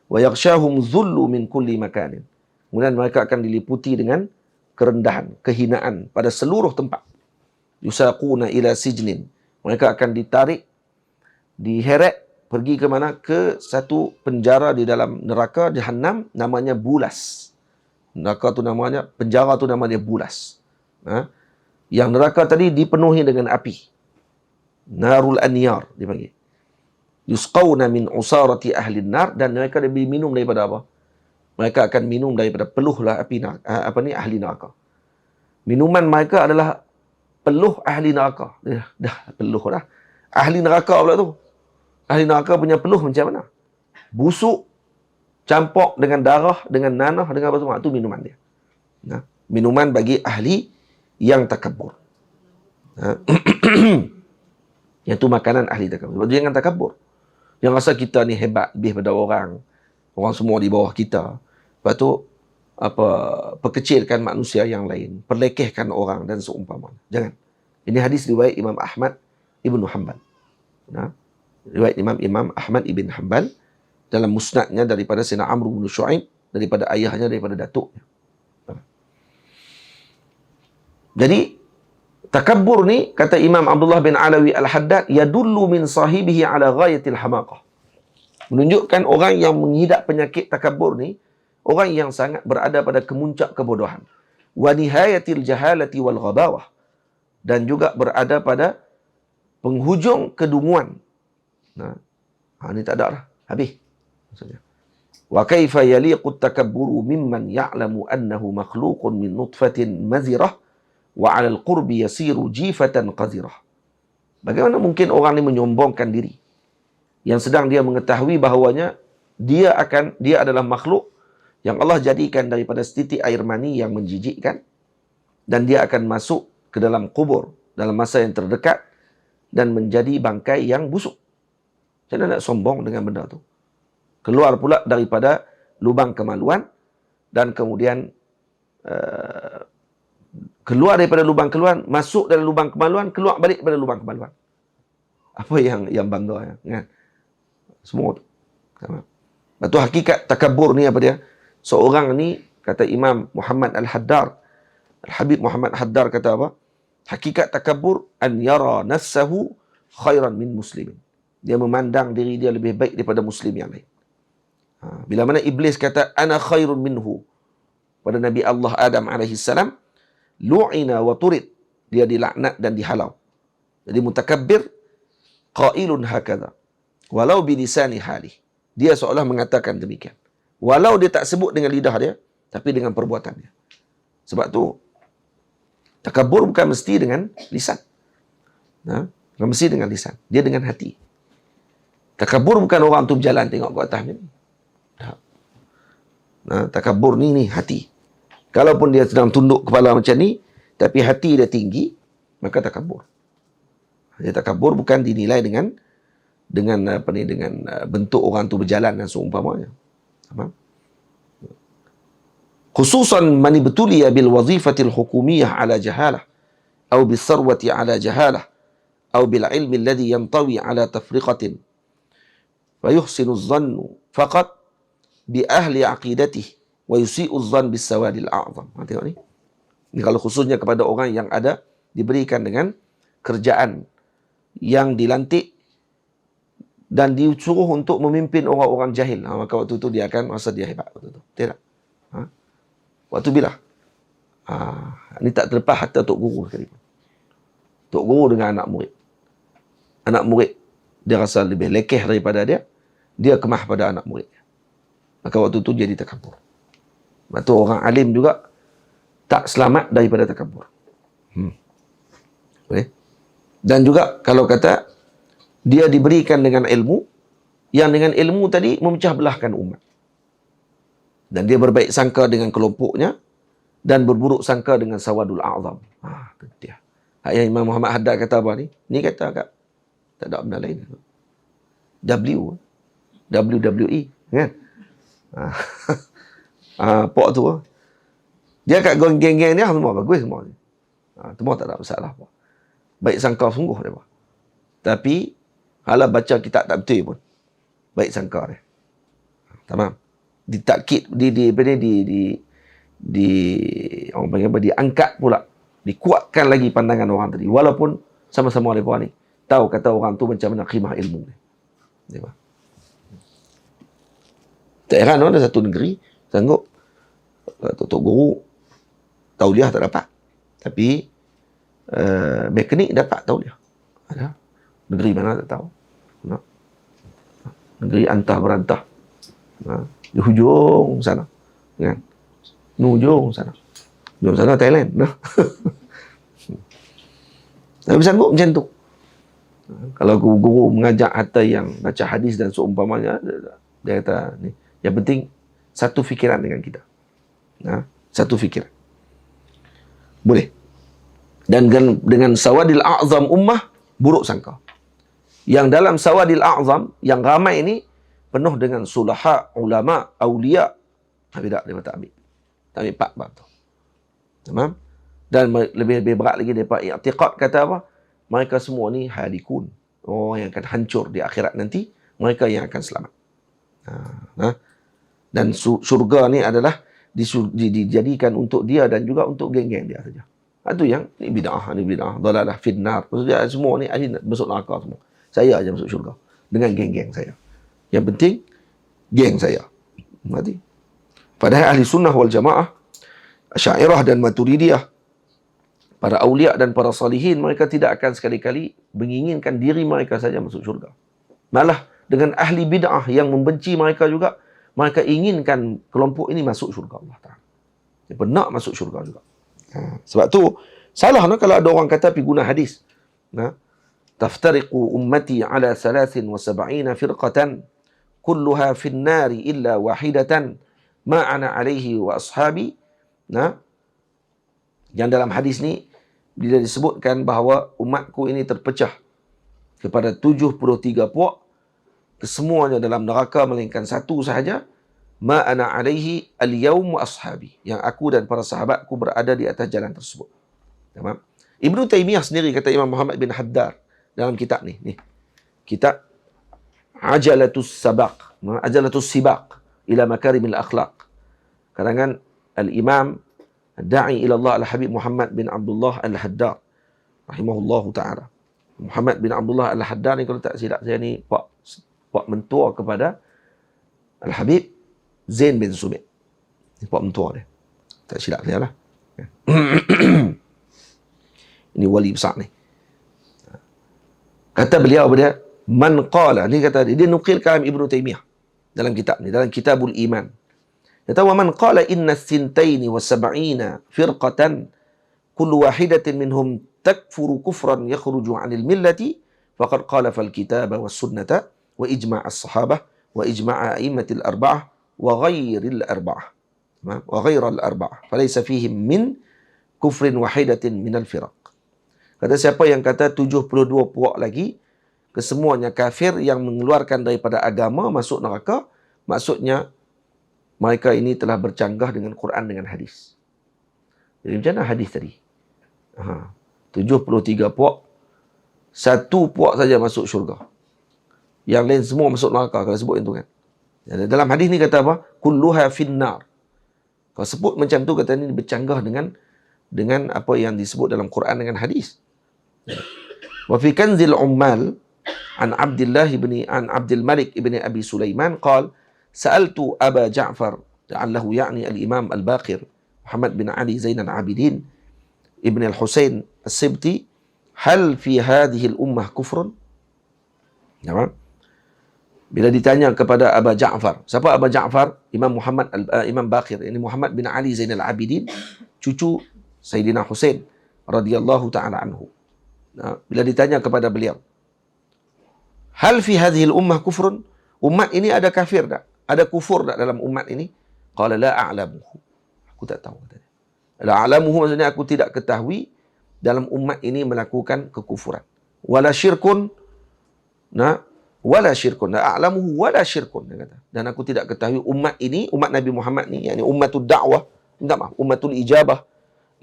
Wa yaghshahum dhullu min kulli makanin. Kemudian mereka akan diliputi dengan kerendahan, kehinaan pada seluruh tempat. Yusaquna ila sijnin. Mereka akan ditarik, diheret, pergi ke mana? Ke satu penjara di dalam neraka Jahannam, namanya Bulas. Neraka tu namanya, penjara tu namanya Bulas. Yang neraka tadi dipenuhi dengan api. Narul Anyar dipanggil. Yusqawna min usarati ahli nar, dan mereka lebih minum daripada apa? Mereka akan minum daripada peluhlah api ahli neraka. Minuman mereka adalah peluh ahli neraka. Dah peluh dah. Ahli neraka pula tu. Ahli neraka punya peluh macam mana? Busuk, campur dengan darah, dengan nanah, dengan apa semua. Itu minuman dia. Minuman bagi ahli yang takabbur. Yang tu makanan ahli takabbur. Jangan takabbur. Yang rasa kita ni hebat lebih pada orang. Orang semua di bawah kita. Lepas tu, perkecilkan manusia yang lain. Perlekehkan orang dan seumpama. Jangan. Ini hadis riwayat Imam Ahmad Ibn Hanbal. Riwayat Imam Ahmad Ibn Hanbal dalam musnadnya daripada Sayyidina Amr bin Shu'aib, daripada ayahnya, daripada datuknya. Jadi takabbur ni, kata Imam Abdullah bin Alawi Al-Haddad, yadullu min sahibihi ala ghayatil hamaqah. Menunjukkan orang yang mengidap penyakit takabbur ni, orang yang sangat berada pada kemuncak kebodohan. Wa nihayatil jahalati wal ghabawah. Dan juga berada pada penghujung kedunguan. Ini tak ada dah. Habis. Maksudnya. Wa kaifa yaliqu at-takabburu mimman ya'lamu annahu makhluqun min nutfatin mazirah wa 'ala al-qurbi yasiru jifatan qazirah. Bagaimana mungkin orang ini menyombongkan diri yang sedang dia mengetahui bahawanya dia adalah makhluk yang Allah jadikan daripada setitik air mani yang menjijikkan, dan dia akan masuk ke dalam kubur dalam masa yang terdekat dan menjadi bangkai yang busuk. Macam mana nak sombong dengan benda tu? Keluar pula daripada lubang kemaluan, dan kemudian keluar daripada lubang keluar, masuk dalam lubang kemaluan, keluar balik daripada lubang kemaluan. Apa yang bangga kan? Semua tu. Sama. Lepas tu hakikat takabur ni apa dia? Seorang ni, kata Imam Muhammad Al-Haddar, Al-Habib Muhammad Haddar kata apa? Hakikat takabur an yara nafsahu khairan min muslimin. Dia memandang diri dia lebih baik daripada muslim yang lain. Bila mana iblis kata ana khairun minhu pada Nabi Allah Adam alaihi salam, lu'ina wa turid, dia dilaknat dan dihalau. Jadi mutakabbir qailun hakadha walau bilisani halih. Dia seolah mengatakan demikian. Walau dia tak sebut dengan lidah dia, tapi dengan perbuatannya. Sebab tu takabur bukan mesti dengan lisan. Bukan mesti dengan lisan. Dia dengan hati. Takabur bukan orang tu berjalan tengok ke atas ni. Takabur ni hati. Kalaupun dia sedang tunduk kepala macam ni, tapi hati dia tinggi, maka takabur. Dia takabur bukan dinilai dengan bentuk orang tu berjalan dan seumpamanya. Khususan man ibtuliya bil wazifatil hukumiyah ala jahalah atau bis sarwati ala jahalah atau bil ilmi alladhi yantawi ala tafriqatin fa yuhsinu adh-dhannu faqat bi ahli aqidatihi wa yusi'u adh-dhann bis sawadil a'zam. Tengok ni. Ini kalau khususnya kepada orang yang ada diberikan dengan kerjaan yang dilantik dan disuruh untuk memimpin orang-orang jahil. Maka waktu itu dia akan rasa dia hebat. Waktu itu. Tidak. Waktu bila? Ini tak terlepas hatta Tok Guru sekalipun. Tok Guru dengan anak murid. Anak murid, dia rasa lebih lekeh daripada dia. Dia kemah pada anak muridnya. Maka waktu itu jadi takabur. Lepas tu orang alim juga tak selamat daripada takabur. Boleh? Dan juga kalau kata dia diberikan dengan ilmu, yang dengan ilmu tadi memecah belahkan umat. Dan dia berbaik sangka dengan kelompoknya dan berburuk sangka dengan sawadul a'zam. Itu dia. Yang Imam Muhammad Haddad kata apa ni? Ni kata agak tak ada benda lain. WWE kan? Pok tu. Dia kat geng-geng dia semua bagus semua. Semua tak ada masalah apa. Baik sangka sungguh dia. Tapi kalau baca kitab tak betul pun baik sangka dia. Tamam. Ditakkid orang panggil apa, diangkat pula, dikuatkan lagi pandangan orang tadi walaupun sama-sama mereka ni tahu kata orang tu macam mana khimah ilmu dia. Tak heran ada satu negeri sanggup Tok Guru tauliah tak dapat, tapi mekanik dapat tauliah. Ada negeri mana tak tahu. Negeri antah berantah. Di hujung sana. Kan? Di hujung sana. Hujung sana Thailand. Tapi sanggup macam tu. Kalau guru mengajak harta yang baca hadis dan seumpamanya, dia kata, ni, yang penting satu fikiran dengan kita. Satu fikiran. Boleh. Dan dengan sawadil a'zam ummah, buruk sangka. Yang dalam sawadil a'zam, yang ramai ini, penuh dengan sulaha, ulama, awliya. Tapi tak, dia tak ambil. Tak ambil bab tu. Tamam? Dan lebih berat lagi daripada i'tiqad, kata apa? Mereka semua ni halikun. Yang akan hancur di akhirat nanti. Mereka yang akan selamat. Dan syurga ni adalah dijadikan untuk dia dan juga untuk geng-geng dia saja. Itu yang ni bid'ah, dalalah finnar. Maksudnya semua ni ahli masuk neraka semua. Saya aja masuk syurga dengan geng-geng saya. Yang penting geng saya. Mati. Padahal ahli sunnah wal jamaah, Asy'ariyah dan Maturidiyah, para aulia dan para salihin, mereka tidak akan sekali-kali menginginkan diri mereka saja masuk syurga. Malah dengan ahli bid'ah yang membenci mereka juga, mereka inginkan kelompok ini masuk syurga Allah Ta'ala. Dia nak masuk syurga juga. Sebab tu salah kalau ada orang kata pergi guna hadis. Taftariqu ummati ala 73 firqatan kulluha fin nari illa wahidatan ma ana alaihi wa ashabi. Yang dalam hadis ni bila disebutkan bahawa umatku ini terpecah kepada 73 puak, kesemuanya dalam neraka melainkan satu sahaja, ma ana alaihi al-yaum wa ashabi, yang aku dan para sahabatku berada di atas jalan tersebut. Tamam. Ibnu Taimiyah sendiri kata Imam Muhammad bin Haddar dalam kitab ni kitab Ajalatus Sibaq ila Makarimil Akhlaq, karangan Al-Imam Da'i ila Allah Al-Habib Muhammad bin Abdullah Al-Haddad rahimahullahu ta'ala. Muhammad bin Abdullah Al-Haddad ni, kalau tak silap saya ni, pak mentua kepada Al-Habib Zain bin Sumit. Ni pak mentua dia, tak silap saya lah. Ini wali besar ni. Kata beliau pada man qala, ni kata dia nukil kalam Ibnu Taimiyah dalam kitab ni, dalam Kitabul Iman. Dia tahu man qala inna sintaini wa sab'ina firqatan kullu wahidatin minhum takfuru kufran yakhruju 'anil millati faqad qala fal kitaba was sunnata wa ijma' as-sahabah wa ijma' a'immatil arba'ah wa ghairil arba'ah wa ghairal arba'ah falaysa fihim min kufrin wahidatin minal firaq. Kata siapa yang kata 72 puak lagi kesemuanya kafir yang mengeluarkan daripada agama, masuk neraka, maksudnya mereka ini telah bercanggah dengan Quran dengan hadis. Jadi macam mana hadis tadi? 73 puak, satu puak saja masuk syurga, yang lain semua masuk neraka, kalau sebut itu kan. Jadi dalam hadis ni kata apa? Kulluha finnar. Kalau sebut macam tu, kata ni bercanggah dengan apa yang disebut dalam Quran dengan hadis. Wa fi Kanzil Ummal an Abdul Malik ibn Abi Sulaiman qala sa'altu Aba Ja'far la'allahu ya'ni al-Imam al-Baqir Muhammad bin Ali Zainal Abidin ibn al-Husain as-Sibti hal fi hadhihi al-ummah kufrun? Ya, bila ditanya kepada Aba Ja'far, siapa Aba Ja'far? Imam Baqir, ini Muhammad bin Ali Zainal Abidin, cucu Sayyidina Husain radhiyallahu ta'ala anhu. Nah, bila ditanya kepada beliau, hal fi hadhihi al-ummah kufrun? Umat ini ada kafir tak? Ada kufur tak dalam umat ini? Qala la a'lamuhu. Aku tak tahu, katanya. La a'lamuhu maksudnya aku tidak ketahui dalam umat ini melakukan kekufuran. Wala syirkun. Wala syirkun. La a'lamuhu wala syirkun, dia kata. Dan aku tidak ketahui umat ini, umat Nabi Muhammad ni, yakni ummatul da'wah, minta maaf, ummatul ijabah,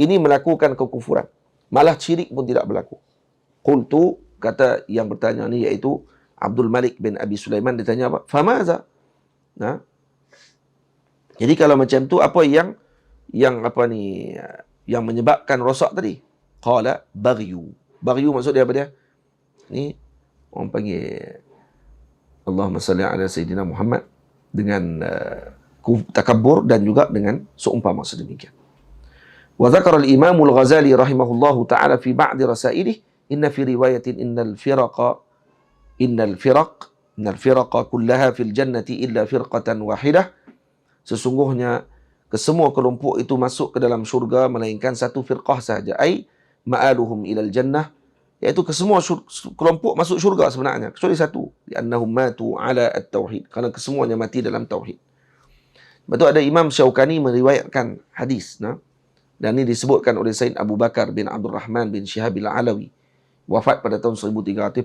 ini melakukan kekufuran. Malah syirik pun tidak berlaku. Qultu, kata yang bertanya ni iaitu Abdul Malik bin Abi Sulaiman, ditanya apa? Famaza? Jadi kalau macam tu, apa yang menyebabkan rosak tadi? Qala baghyu. Baghyu maksud dia apa dia? Ni orang panggil Allahumma salli ala Sayyidina Muhammad dengan takabbur dan juga dengan seumpama sedemikian. Wa dzakara al-Imam al-Ghazali rahimahullahu ta'ala fi ba'd rasailih inna fi riwayatin innal firaqa kullaha fil jannati illa firqatan wahidah. Sesungguhnya kesemua kelompok itu masuk ke dalam syurga melainkan satu firqah sahaja. Ai ma'aluhum ilal jannah, iaitu kesemua kelompok masuk syurga sebenarnya kecuali satu, li'annahum matu ala at-tauhid, kerana kesemuanya mati dalam tauhid. Betul, ada Imam Syaukani meriwayatkan hadis, dan ini disebutkan oleh Sayyid Abu Bakar bin Abdul Rahman bin Shihabil Alawi, wafat pada tahun 1341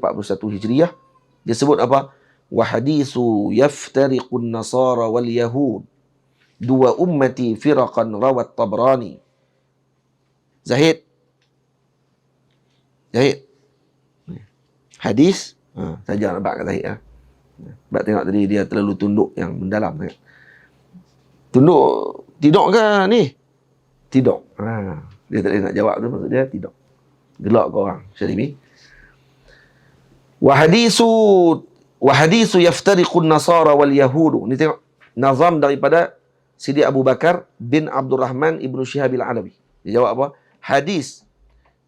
Hijriah. Dia sebut apa? Wa hadithu yaftariqun nasara wal yahud dua ummati firaqan rawat Tabrani. Zahid hadis, saja nampak kat Zahid. Sebab tengok tadi dia terlalu tunduk yang mendalam. Tunduk tidak ke ni? Tidak. Dia tak boleh nak jawab tu, maksud dia tidak. Gelak ke orang Syarimi. Wa hadisu yaftariqun nasara wal yahudu. Ni tengok nazam daripada Sidi Abu Bakar bin Abdul Rahman ibnu Shihabil Alawi. Dia jawab apa? Hadis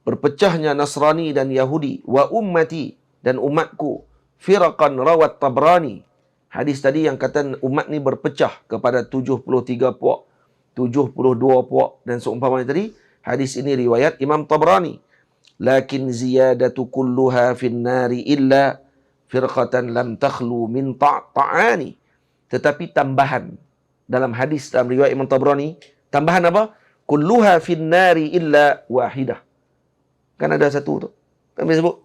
berpecahnya Nasrani dan Yahudi, wa ummati, dan umatku, firaqan rawat Tabrani. Hadis tadi yang kata umat ni berpecah kepada 73 puak, 72 puak dan seumpamanya tadi. Hadis ini riwayat Imam Tabrani. Lakin ziyadatu kulluha fin nari illa firqatan lam takhlu min ta'ani. Tetapi tambahan dalam hadis, dalam riwayat Imam Tabrani, tambahan apa? Kulluha fin nari illa wahidah. Kan ada satu tu. Kami sebut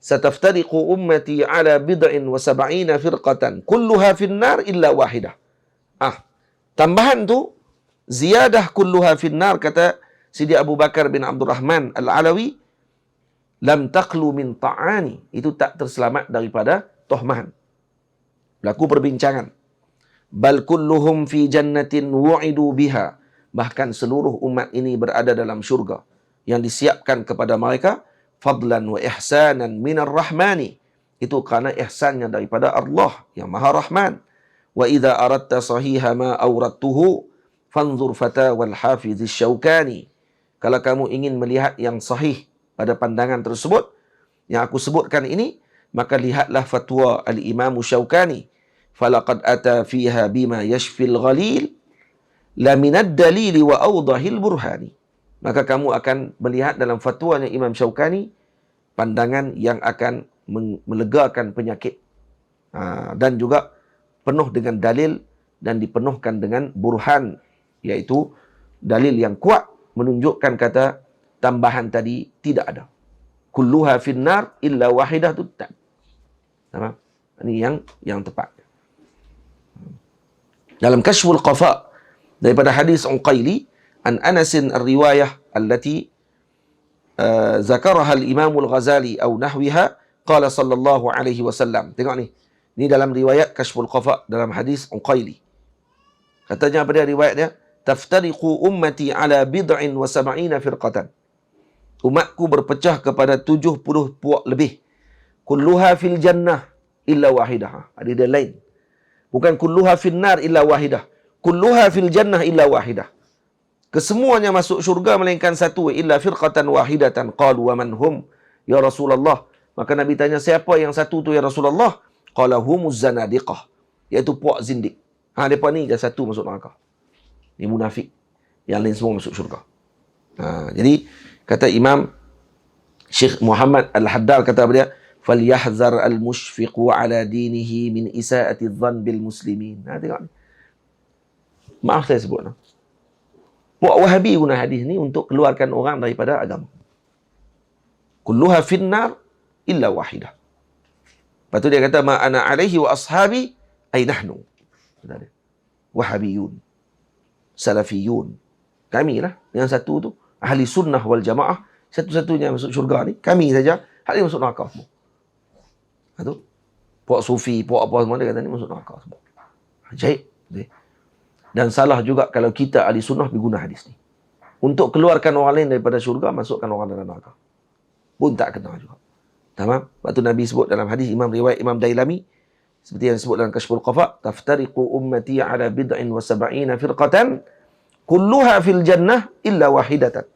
sataftariqu ummati ala bid'in wa sab'ina firqatan kulluha fin nar illa wahidah. Tambahan tu ziyadah kulluha fin nar, kata Sidi Abu Bakar bin Abdul Rahman Al-Alawi, lam taqlu min ta'ani, itu tak terselamat daripada tohmahan. Berlaku perbincangan. Bal kulluhum fi jannatin wu'idu biha, bahkan seluruh umat ini berada dalam syurga yang disiapkan kepada mereka, fadlan wa ihsanan minar rahmani, itu kerana ihsannya daripada Allah yang Maha Rahman. Wa idza aradta sahiha ma awradtuhu fanzur fatawa al-hafiz asy-Syaukani, kalau kamu ingin melihat yang sahih pada pandangan tersebut yang aku sebutkan ini, maka lihatlah fatwa al-Imam Syaukani, falaqad ata fiha bima yashfil ghalil la minad dalili wa awdahil burhani, maka kamu akan melihat dalam fatwanya Imam Syaukani pandangan yang akan melegakan penyakit, dan juga penuh dengan dalil dan dipenuhkan dengan burhan, iaitu dalil yang kuat menunjukkan kata tambahan tadi tidak ada. Kulluha finnar illa wahidah tu tak. Ini yang tepat. Dalam Kashful Qafa daripada hadis Uqaili an Anasin ar-riwayah allati zakaraha al-Imam al-Ghazali atau nahwiha, qala sallallahu alaihi wasallam. Tengok ni. Ni dalam riwayat Kashful Qafa dalam hadis Uqaili. Katanya apa dia riwayat dia? Taftariqu ummati ala bid'in wa sab'ina firqatan. Umatku berpecah kepada 70 puak lebih. Kulluha fil jannah illa wahidah. Ada dia lain. Bukan kulluha fil nar illa wahidah. Kulluha fil jannah illa wahidah. Kesemuanya masuk syurga melainkan satu, illa firqatan wahidatan. Qalu wa man hum ya Rasulullah. Maka Nabi tanya, siapa yang satu tu ya Rasulullah? Qala humuz zanadiqah, iaitu puak zindik. Depa ni je satu masuk neraka. Ni munafik. Yang lain semua masuk syurga. Jadi kata Imam Syekh Muhammad Al-Haddad, kata dia, falyahzar al-mushfiqu ala dinihi min isaati dhann bil muslimin. Tengok ni. Maaf saya sebut. Puak Wahabi guna hadis ni untuk keluarkan orang daripada agama. Kulluha finnar illa wahidah. Lepas tu dia kata, ma ana alaihi wa ashabi ay nahnu. Wahabiyun, Salafiyun. Kami lah. Yang satu tu, ahli sunnah wal jamaah. Satu-satunya masuk syurga ni, kami saja. Hal ini masuk neraka semua. Itu. Puak sufi, puak apa semua, dia kata ni masuk neraka semua. Ajaib. Dan salah juga kalau kita ahli sunnah berguna hadis ni. Untuk keluarkan orang lain daripada syurga, masukkan orang dalam neraka. Pun tak kena juga. Tamam? Waktu Nabi sebut dalam hadis riwayat Imam Dailami, seperti yang disebut dalam Kashful Qafa, taftariqu ummati ala bid'in wa sab'ina firqatan kulluha fil jannah illa wahidatan.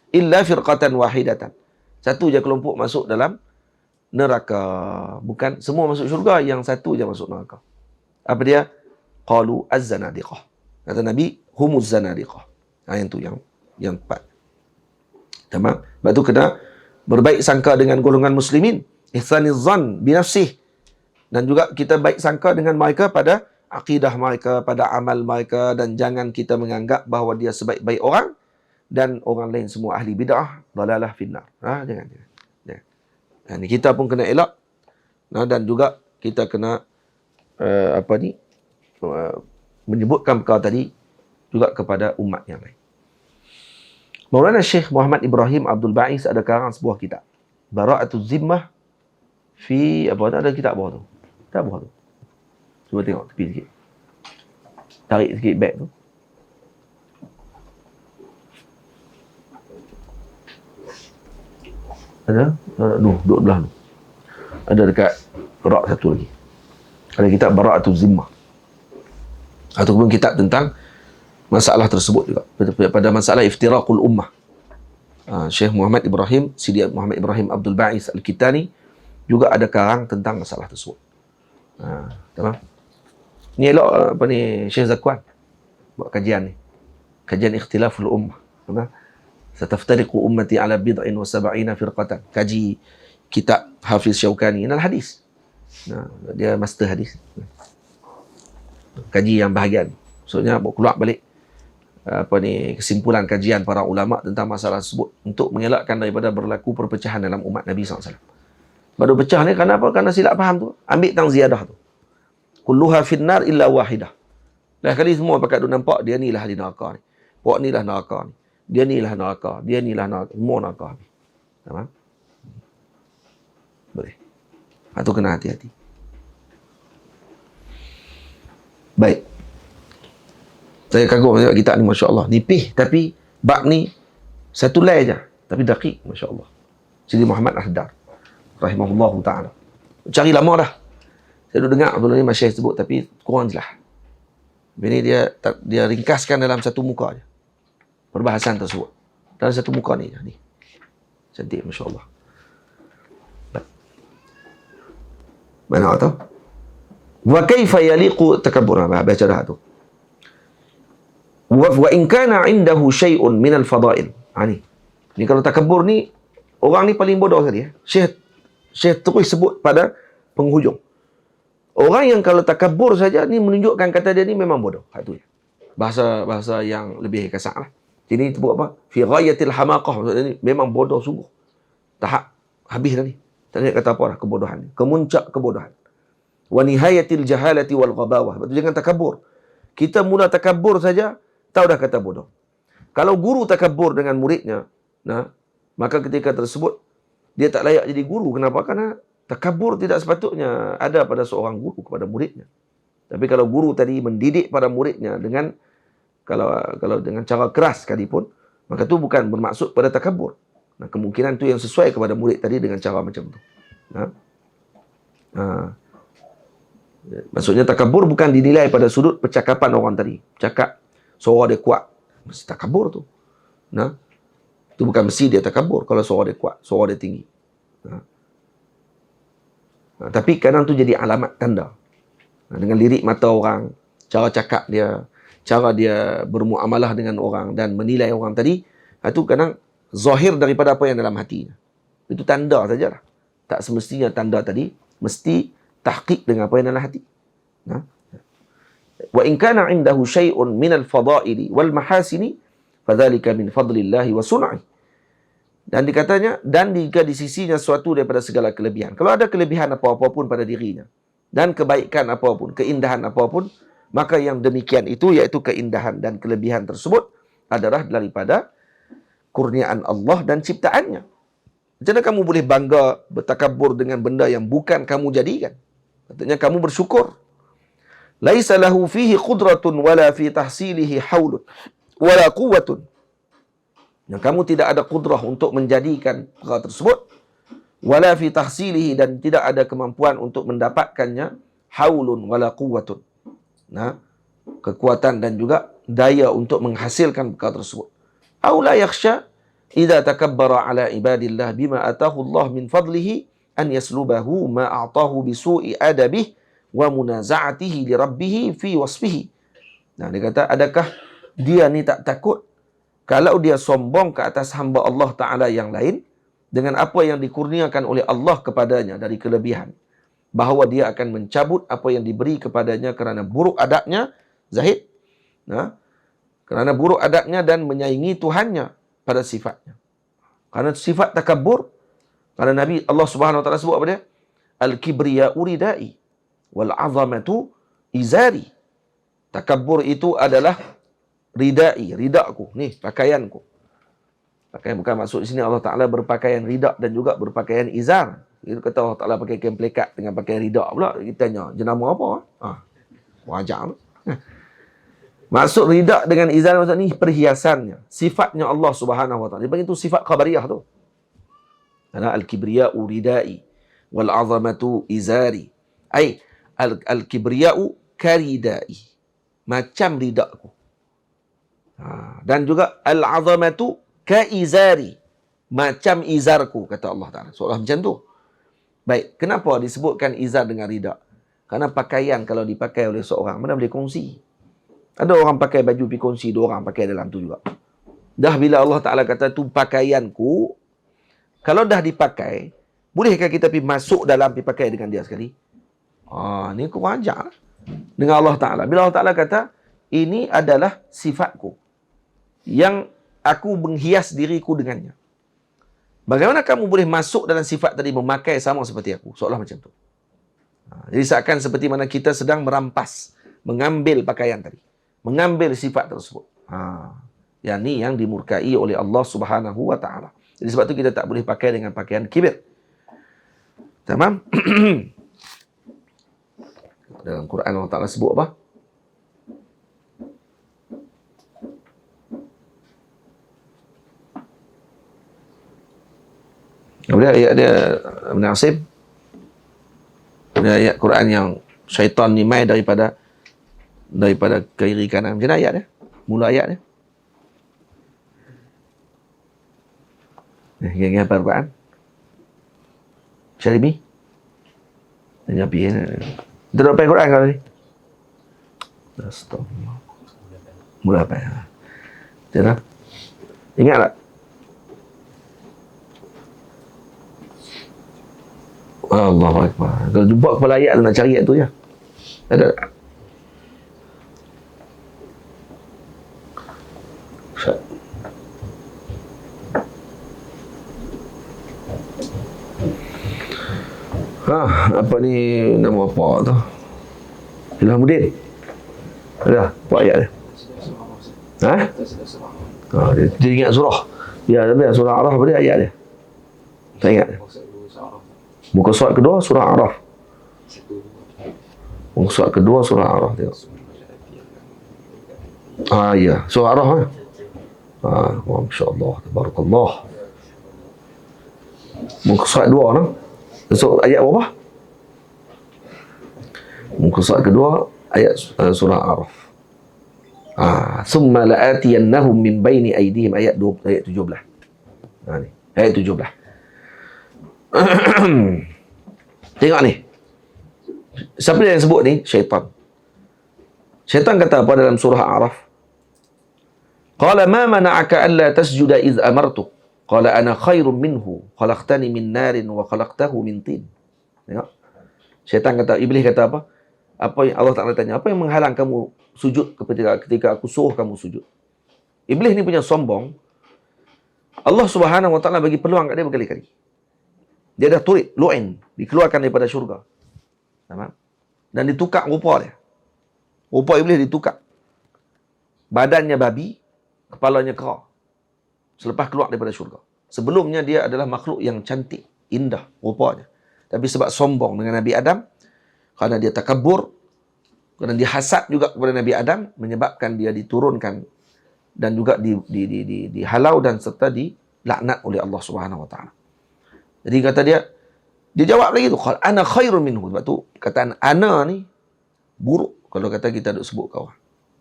Illa firqatan wahidatan. Satu je kelompok masuk dalam neraka. Bukan semua masuk syurga, yang satu je masuk neraka. Apa dia? Qalu az-zanadiqah. Kata Nabi, humuz zanadiqah. Yang tu yang tepat. Tamam? Sebab tu kena berbaik sangka dengan golongan muslimin. Ihsaniz zan bi nafsih. Dan juga kita baik sangka dengan mereka pada akidah mereka, pada amal mereka, dan jangan kita menganggap bahawa dia sebaik-baik orang dan orang lain semua ahli bid'ah, dalalah finnar. Jangan. Ini kita pun kena elak. Dan juga kita kena menyebutkan perkara tadi juga kepada umat yang lain. Maulana Syekh Muhammad Ibrahim Abdul Ba'is ada karang sebuah kitab, Bara'atuz Zimmah fi ada kitab bawah tu. Tak bawah tu. Cuba tengok tepi sikit. Tarik sikit back tu. Ada? Duduk belah tu. Ada dekat rak satu lagi. Ada kitab Bara'atuz Zimmah. Ataupun kitab tentang masalah tersebut juga. Pada masalah iftiraqul ummah. Syekh Muhammad Ibrahim, Sidi Muhammad Ibrahim Abdul Ba'is Al-Kitani juga ada karang tentang masalah tersebut. Tamam. Ni elok Syekh Zakwan buat kajian ni. Kajian ikhtilaful ummah. Tamam. Sataftariqu ummati ala bid'in wa sab'ina firqatan. Kaji kitab Hafiz Syaukani al hadis. Dia master hadis. Kaji yang bahagian. Maksudnya keluar balik kesimpulan kajian para ulama tentang masalah tersebut untuk mengelakkan daripada berlaku perpecahan dalam umat Nabi SAW. Baru pecah ni kenapa? Kerana silap faham tu. Ambil tang ziyadah tu. Kulluha finnar illa wahidah. Dah kali semua pakat duk nampak dia ni lah di neraka ni. Puak ni lah neraka ni. Dia ni lah neraka. Dia ni lah neraka. Semua neraka ni. Tamam? Boleh. Itu kena hati-hati. Baik. Saya kagum tengok kitab ni, Masya Allah. Nipih, tapi bab ni satu lay je. Tapi daqiq, Masya Allah. Sidi Muhammad Al-Haddad rahimahullahu ta'ala. Cari lama dah. Saya duduk dengar Abdul Ghani Masyayikh sebut, tapi kurang jelas. Ini dia ringkaskan dalam satu muka je. Perbahasan tersebut. Dalam satu muka ni. Cantik, Masya Allah. Mana tahu? Wa kaifa yaliqu takabbur. Baca dah tu. Wa in kana indahu syai'un min al-fada'il. Ni kalau takabbur ni, orang ni paling bodoh tadi. Syekh terus sebut pada penghujung. Orang yang kalau takabbur saja ni menunjukkan kata dia ni memang bodoh. Tu je. Bahasa yang lebih kasar lah. Ini sebut apa? Fi ghayatil hamaqah. Maksudnya ni memang bodoh sungguh. Tahap habis dah ni. Tak ada kata apa dah kebodohan. Kemuncak kebodohan. Wa nihayatil jahalati wal ghabawah. Betul, jangan takabbur. Kita mula takabbur saja, tahu dah kata bodoh. Kalau guru takabbur dengan muridnya, maka ketika tersebut dia tak layak jadi guru. Kenapa? Karena takabbur tidak sepatutnya ada pada seorang guru kepada muridnya. Tapi kalau guru tadi mendidik para muridnya dengan kalau dengan cara keras sekalipun, maka itu bukan bermaksud pada takabbur. Kemungkinan itu yang sesuai kepada murid tadi dengan cara macam tu. Maksudnya takabbur bukan dinilai pada sudut percakapan orang tadi. Cakap suara dia kuat, mesti takabbur tu. Itu bukan mesti dia takabbur kalau suara dia kuat, suara dia tinggi. Tapi kadang tu jadi alamat tanda. Dengan lirik mata orang, cara cakap dia, cara dia bermuamalah dengan orang dan menilai orang tadi, itu kadang zahir daripada apa yang dalam hatinya. Itu tanda sajalah. Tak semestinya tanda tadi mesti tahqiq dengan apa yang dalam hati. Wa in kana 'indahu syai'un min al-fada'ili wal mahasini fadzalika min fadlillahi wa sun'i. Dan dikatanya, dan jika di sisinya suatu daripada segala kelebihan. Kalau ada kelebihan apa-apa pun pada dirinya dan kebaikan apa-pun, keindahan apa-pun, maka yang demikian itu, iaitu keindahan dan kelebihan tersebut adalah daripada kurniaan Allah dan ciptaannya. Macam mana kamu boleh bangga bertakabur dengan benda yang bukan kamu jadikan? Katanya kamu bersyukur. Laisa lahu fihi qudratun wala fi tahsilihi haulun wala quwwatun. Kamu tidak ada kudrah untuk menjadikan perkara tersebut, wala fi tahsilihi, dan tidak ada kemampuan untuk mendapatkannya, haulun wala quwwatun. Kekuatan dan juga daya untuk menghasilkan perkara tersebut. Aw la yakhsha idza takabbara ala ibadillah bima atahu Allah min fadlihi an yaslubahu ma a'tahu bi su'i adabih wa munaza'atihi li rabbih fi wasfihi. Dia kata, adakah dia ni tak takut kalau dia sombong ke atas hamba Allah Ta'ala yang lain dengan apa yang dikurniakan oleh Allah kepadanya dari kelebihan, bahawa dia akan mencabut apa yang diberi kepadanya kerana buruk adabnya, Zahid, kerana buruk adabnya dan menyaingi Tuhannya pada sifatnya. Kerana sifat takabbur, kerana Nabi Allah Subhanahu Wa Ta'ala sebut apa dia? Al-kibriya'u ridai wal 'azamatu izari. Takabbur itu adalah ridai, ridaku, ni pakaianku. Pakaian bukan maksud di sini Allah Ta'ala berpakaian ridak dan juga berpakaian izar. Itu kata Allah Ta'ala pakai kain pelekat dengan pakaian ridak pula. Kita tanya, jenama apa? Wajar. Maksud ridak dengan izar maksud ni perhiasannya, sifatnya Allah Subhanahu Wa Ta'ala. Dia panggil itu sifat khabariyah tu. Ana al-kibriya'u ridai wal 'azamatu izari. Ai al-kibriya'u karidai. Macam ridakku. Dan juga al-'azamatu kaizari, macam izarku, kata Allah Ta'ala. Seolah macam tu. Baik, kenapa disebutkan izar dengan ridak? Karena pakaian kalau dipakai oleh seorang, mana boleh kongsi. Ada orang pakai baju pergi kongsi, dua orang pakai dalam tu juga. Dah bila Allah Ta'ala kata tu pakaianku, kalau dah dipakai, bolehkah kita pergi masuk dalam, pergi pakai dengan dia sekali? Ni kurang ajar dengan Allah Ta'ala. Bila Allah Ta'ala kata, ini adalah sifatku yang aku menghias diriku dengannya. Bagaimana kamu boleh masuk dalam sifat tadi, memakai sama seperti aku? Seolah macam tu. Jadi seakan seperti mana kita sedang merampas, mengambil pakaian tadi, mengambil sifat tersebut. Yang ni yang dimurkai oleh Allah Subhanahu Wa Ta'ala. Jadi sebab tu kita tak boleh pakai dengan pakaian kibir. Tamam? Dalam Quran Allah Ta'ala sebut apa? Kemudian ayat dia Ibn Asim, ada ayat Quran yang syaitan ni mai daripada kiri kanan. Macam mana ayat dia? Mula ayat dia. Yang apa Quran? Syarimi? Dia nyapi kan? Dia tak pakai Quran kau ni? Astagfirullah. Mula apa ya? Macam mana? Ingat tak? Allahu Akbar. Kalau jumpa kepala ayat nak cari ayat tu je. Ada. Apa ni nama apa tu? Ilhamuddin. Ada apa ayat dia? Dia ingat surah. Ya, ada surah Araf apa dia ayat dia? Tak ingat. Muka surat kedua surah Araf. Muka surat kedua surah Araf tengok. Ya, surah Araf kan? Masya-Allah, tabarakallah. Muka surat dua nah. So, ayat berapa? Muka surat kedua ayat surah Araf. Summa la'atiyannahum min baini aydihim ayat 17. Ni, ayat 17. Tengok ni. Siapa yang sebut ni? Syaitan. Syaitan kata apa dalam surah Araf? Qala ma mana'aka alla tasjuda iz amartuk? Qala ana khairum minhu, khalaqtani min narin wa khalaqtahu min tin. Tengok. Syaitan kata, iblis kata apa? Apa yang Allah Ta'ala tanya, apa yang menghalang kamu sujud ketika aku suruh kamu sujud? Iblis ni punya sombong. Allah Subhanahu Wa Ta'ala bagi peluang kat dia berkali-kali. Dia dah turid, lu'in, dikeluarkan daripada syurga. Dan ditukar rupa dia. Rupa iblis ditukar. Badannya babi, kepalanya kera. Selepas keluar daripada syurga. Sebelumnya dia adalah makhluk yang cantik, indah rupanya. Tapi sebab sombong dengan Nabi Adam, kerana dia takabur, kerana dia hasad juga kepada Nabi Adam, menyebabkan dia diturunkan dan juga dihalau dan serta dilaknat oleh Allah Subhanahu Wa Ta'ala. Jadi kata dia jawab lagi tu, qal ana khairun minhu. Sebab tu kataan ana ni buruk kalau kata kita duk sebut kau.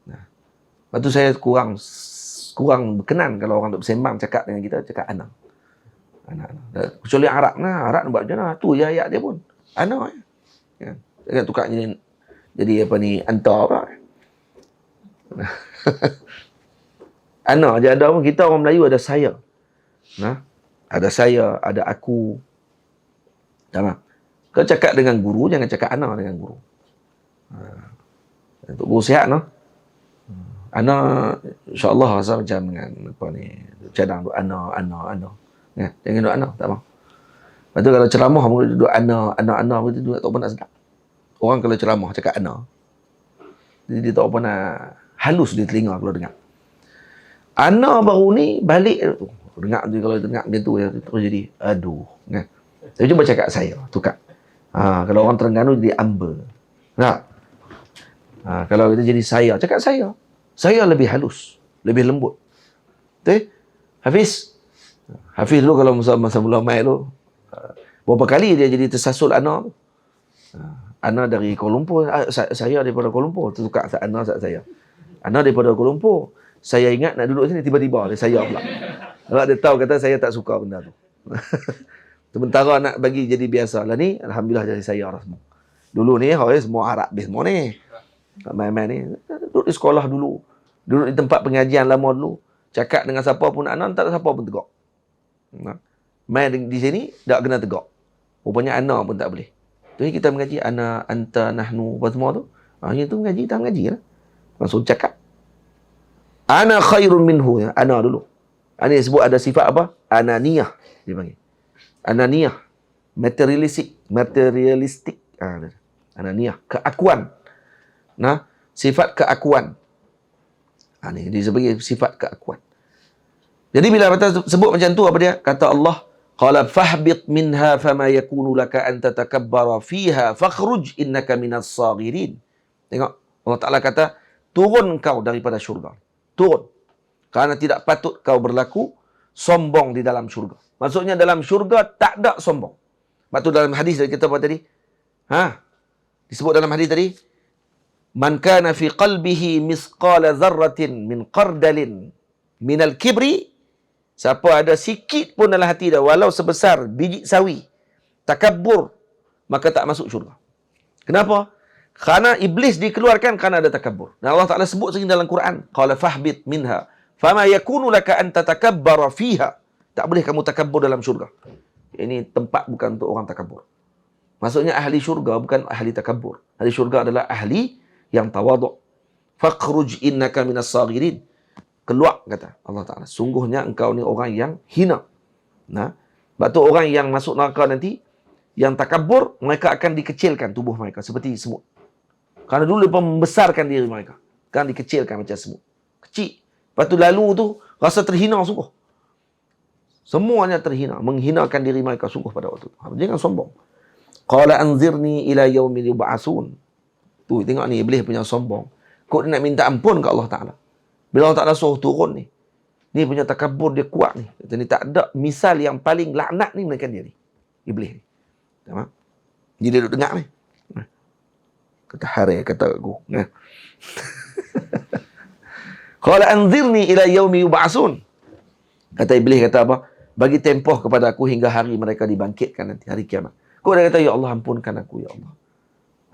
Lepas tu saya kurang berkenan kalau orang duk bersembang cakap dengan kita cakap ana. Kecuali Arab Arab buat macam mana? Tu je ayat dia pun. Ana je. Kan? Jangan tukar jadi apa ni anta apa. Ana je ada pun, kita orang Melayu ada saya. Ada saya, ada aku. Tamam. Kau cakap dengan guru, jangan cakap ana dengan guru. Untuk guru sihat, no? Ana, insyaAllah, rasa macam dengan apa ni, cadang tu, ana. Ya, jangan duduk ana, tak mau. Lepas tu kalau ceramah, duduk ana, begitu duduk tak apa nak sedap. Orang kalau ceramah, cakap ana. Jadi dia tak apa nak halus di telinga kalau dengar. Ana baru ni, balik tu. Dengar tu, kalau dengar macam tu, terus jadi, aduh. Kan? Saya cuba cakap saya, tukar. Kalau orang Terengganu jadi amba. Tak? Kalau kita jadi saya, cakap saya. Saya lebih halus, lebih lembut. Betul? Hafiz dulu kalau masa mula main tu, berapa kali dia jadi tersasul ana tu. Ana dari Kuala Lumpur, saya daripada Kuala Lumpur, tukar ana saya. Ana daripada Kuala Lumpur. Saya ingat nak duduk sini, tiba-tiba dia saya pula. Sebab dia tahu kata saya tak suka benda tu. Sementara nak bagi jadi biasa lah ni, alhamdulillah jadi saya orang semua. Dulu ni semua Arab semua ni. Main-main ni duduk di sekolah dulu. Duduk di tempat pengajian lama dulu. Cakap dengan siapa pun anak, tak ada siapa pun tegak. Main di sini tak kena tegak. Rupanya anak pun tak boleh. Tu kita mengaji ana, anta, nahnu, apa semua tu. Yang tu mengaji, tak mengaji lah. Langsung cakap. Ana khairun minhu. Ana dulu. Ini disebut ada sifat apa? Ananiyah. Dia panggil. Ananiyah. Materialistik. Ananiyah. Keakuan. Sifat keakuan. Ini dia sebagai sifat keakuan. Jadi bila kita sebut macam tu, apa dia? Kata Allah, Qala fahbit minha fama yakunu laka an tatakabbara fiha fakhruj innaka minas saghirin. Tengok, Allah Ta'ala kata, turun kau daripada syurga. Turun. Kerana tidak patut kau berlaku sombong di dalam syurga. Maksudnya dalam syurga tak ada sombong. Sebab tu dalam hadis dari kita apa tadi? Disebut dalam hadis tadi, man kana fi qalbihi misqala dzarratin min qardalin minal kibri, siapa ada sikit pun dalam hati dia, walau sebesar biji sawi, takabbur, maka tak masuk syurga. Kenapa? Kerana iblis dikeluarkan kerana ada takabbur. Dan Allah Ta'ala sebut sendiri dalam Quran, qala fahbit minha fama yakunu laka an tatakabbara fiha. Tak boleh kamu takabbur dalam syurga. Ini tempat bukan untuk orang takabbur. Maksudnya ahli syurga bukan ahli takabbur. Ahli syurga adalah ahli yang tawaduk. Fakhruj innaka minas saghirin. Keluar, kata Allah Ta'ala. Sungguhnya engkau ni orang yang hina. Nah, sebab tu orang yang masuk neraka nanti, yang takabbur, mereka akan dikecilkan tubuh mereka seperti semut. Kerana dulu mereka membesarkan diri mereka. Kan dikecilkan macam semut. Kecil. Lepas tu lalu tu rasa terhina sungguh. Semuanya terhina. Menghinakan diri mereka sungguh pada waktu itu. Jangan sombong. Qala anzirni ila yaumil yub'atsun. Tu, tengok ni iblis punya sombong. Kok dia nak minta ampun ke Allah Ta'ala. Bila Allah Ta'ala suruh turun ni, ni punya takabur dia kuat ni. Kata ni tak ada misal yang paling laknat ni melainkan dia ni. Iblis ni. Tamam? Jadi dia duduk dengar ni. Kata hari, kata aku. Qala anzirni ila yaumi yub'atsun. Kata iblis, kata apa? Bagi tempoh kepada aku hingga hari mereka dibangkitkan nanti, hari kiamat. Kau dia kata, ya Allah ampunkan aku, ya Allah.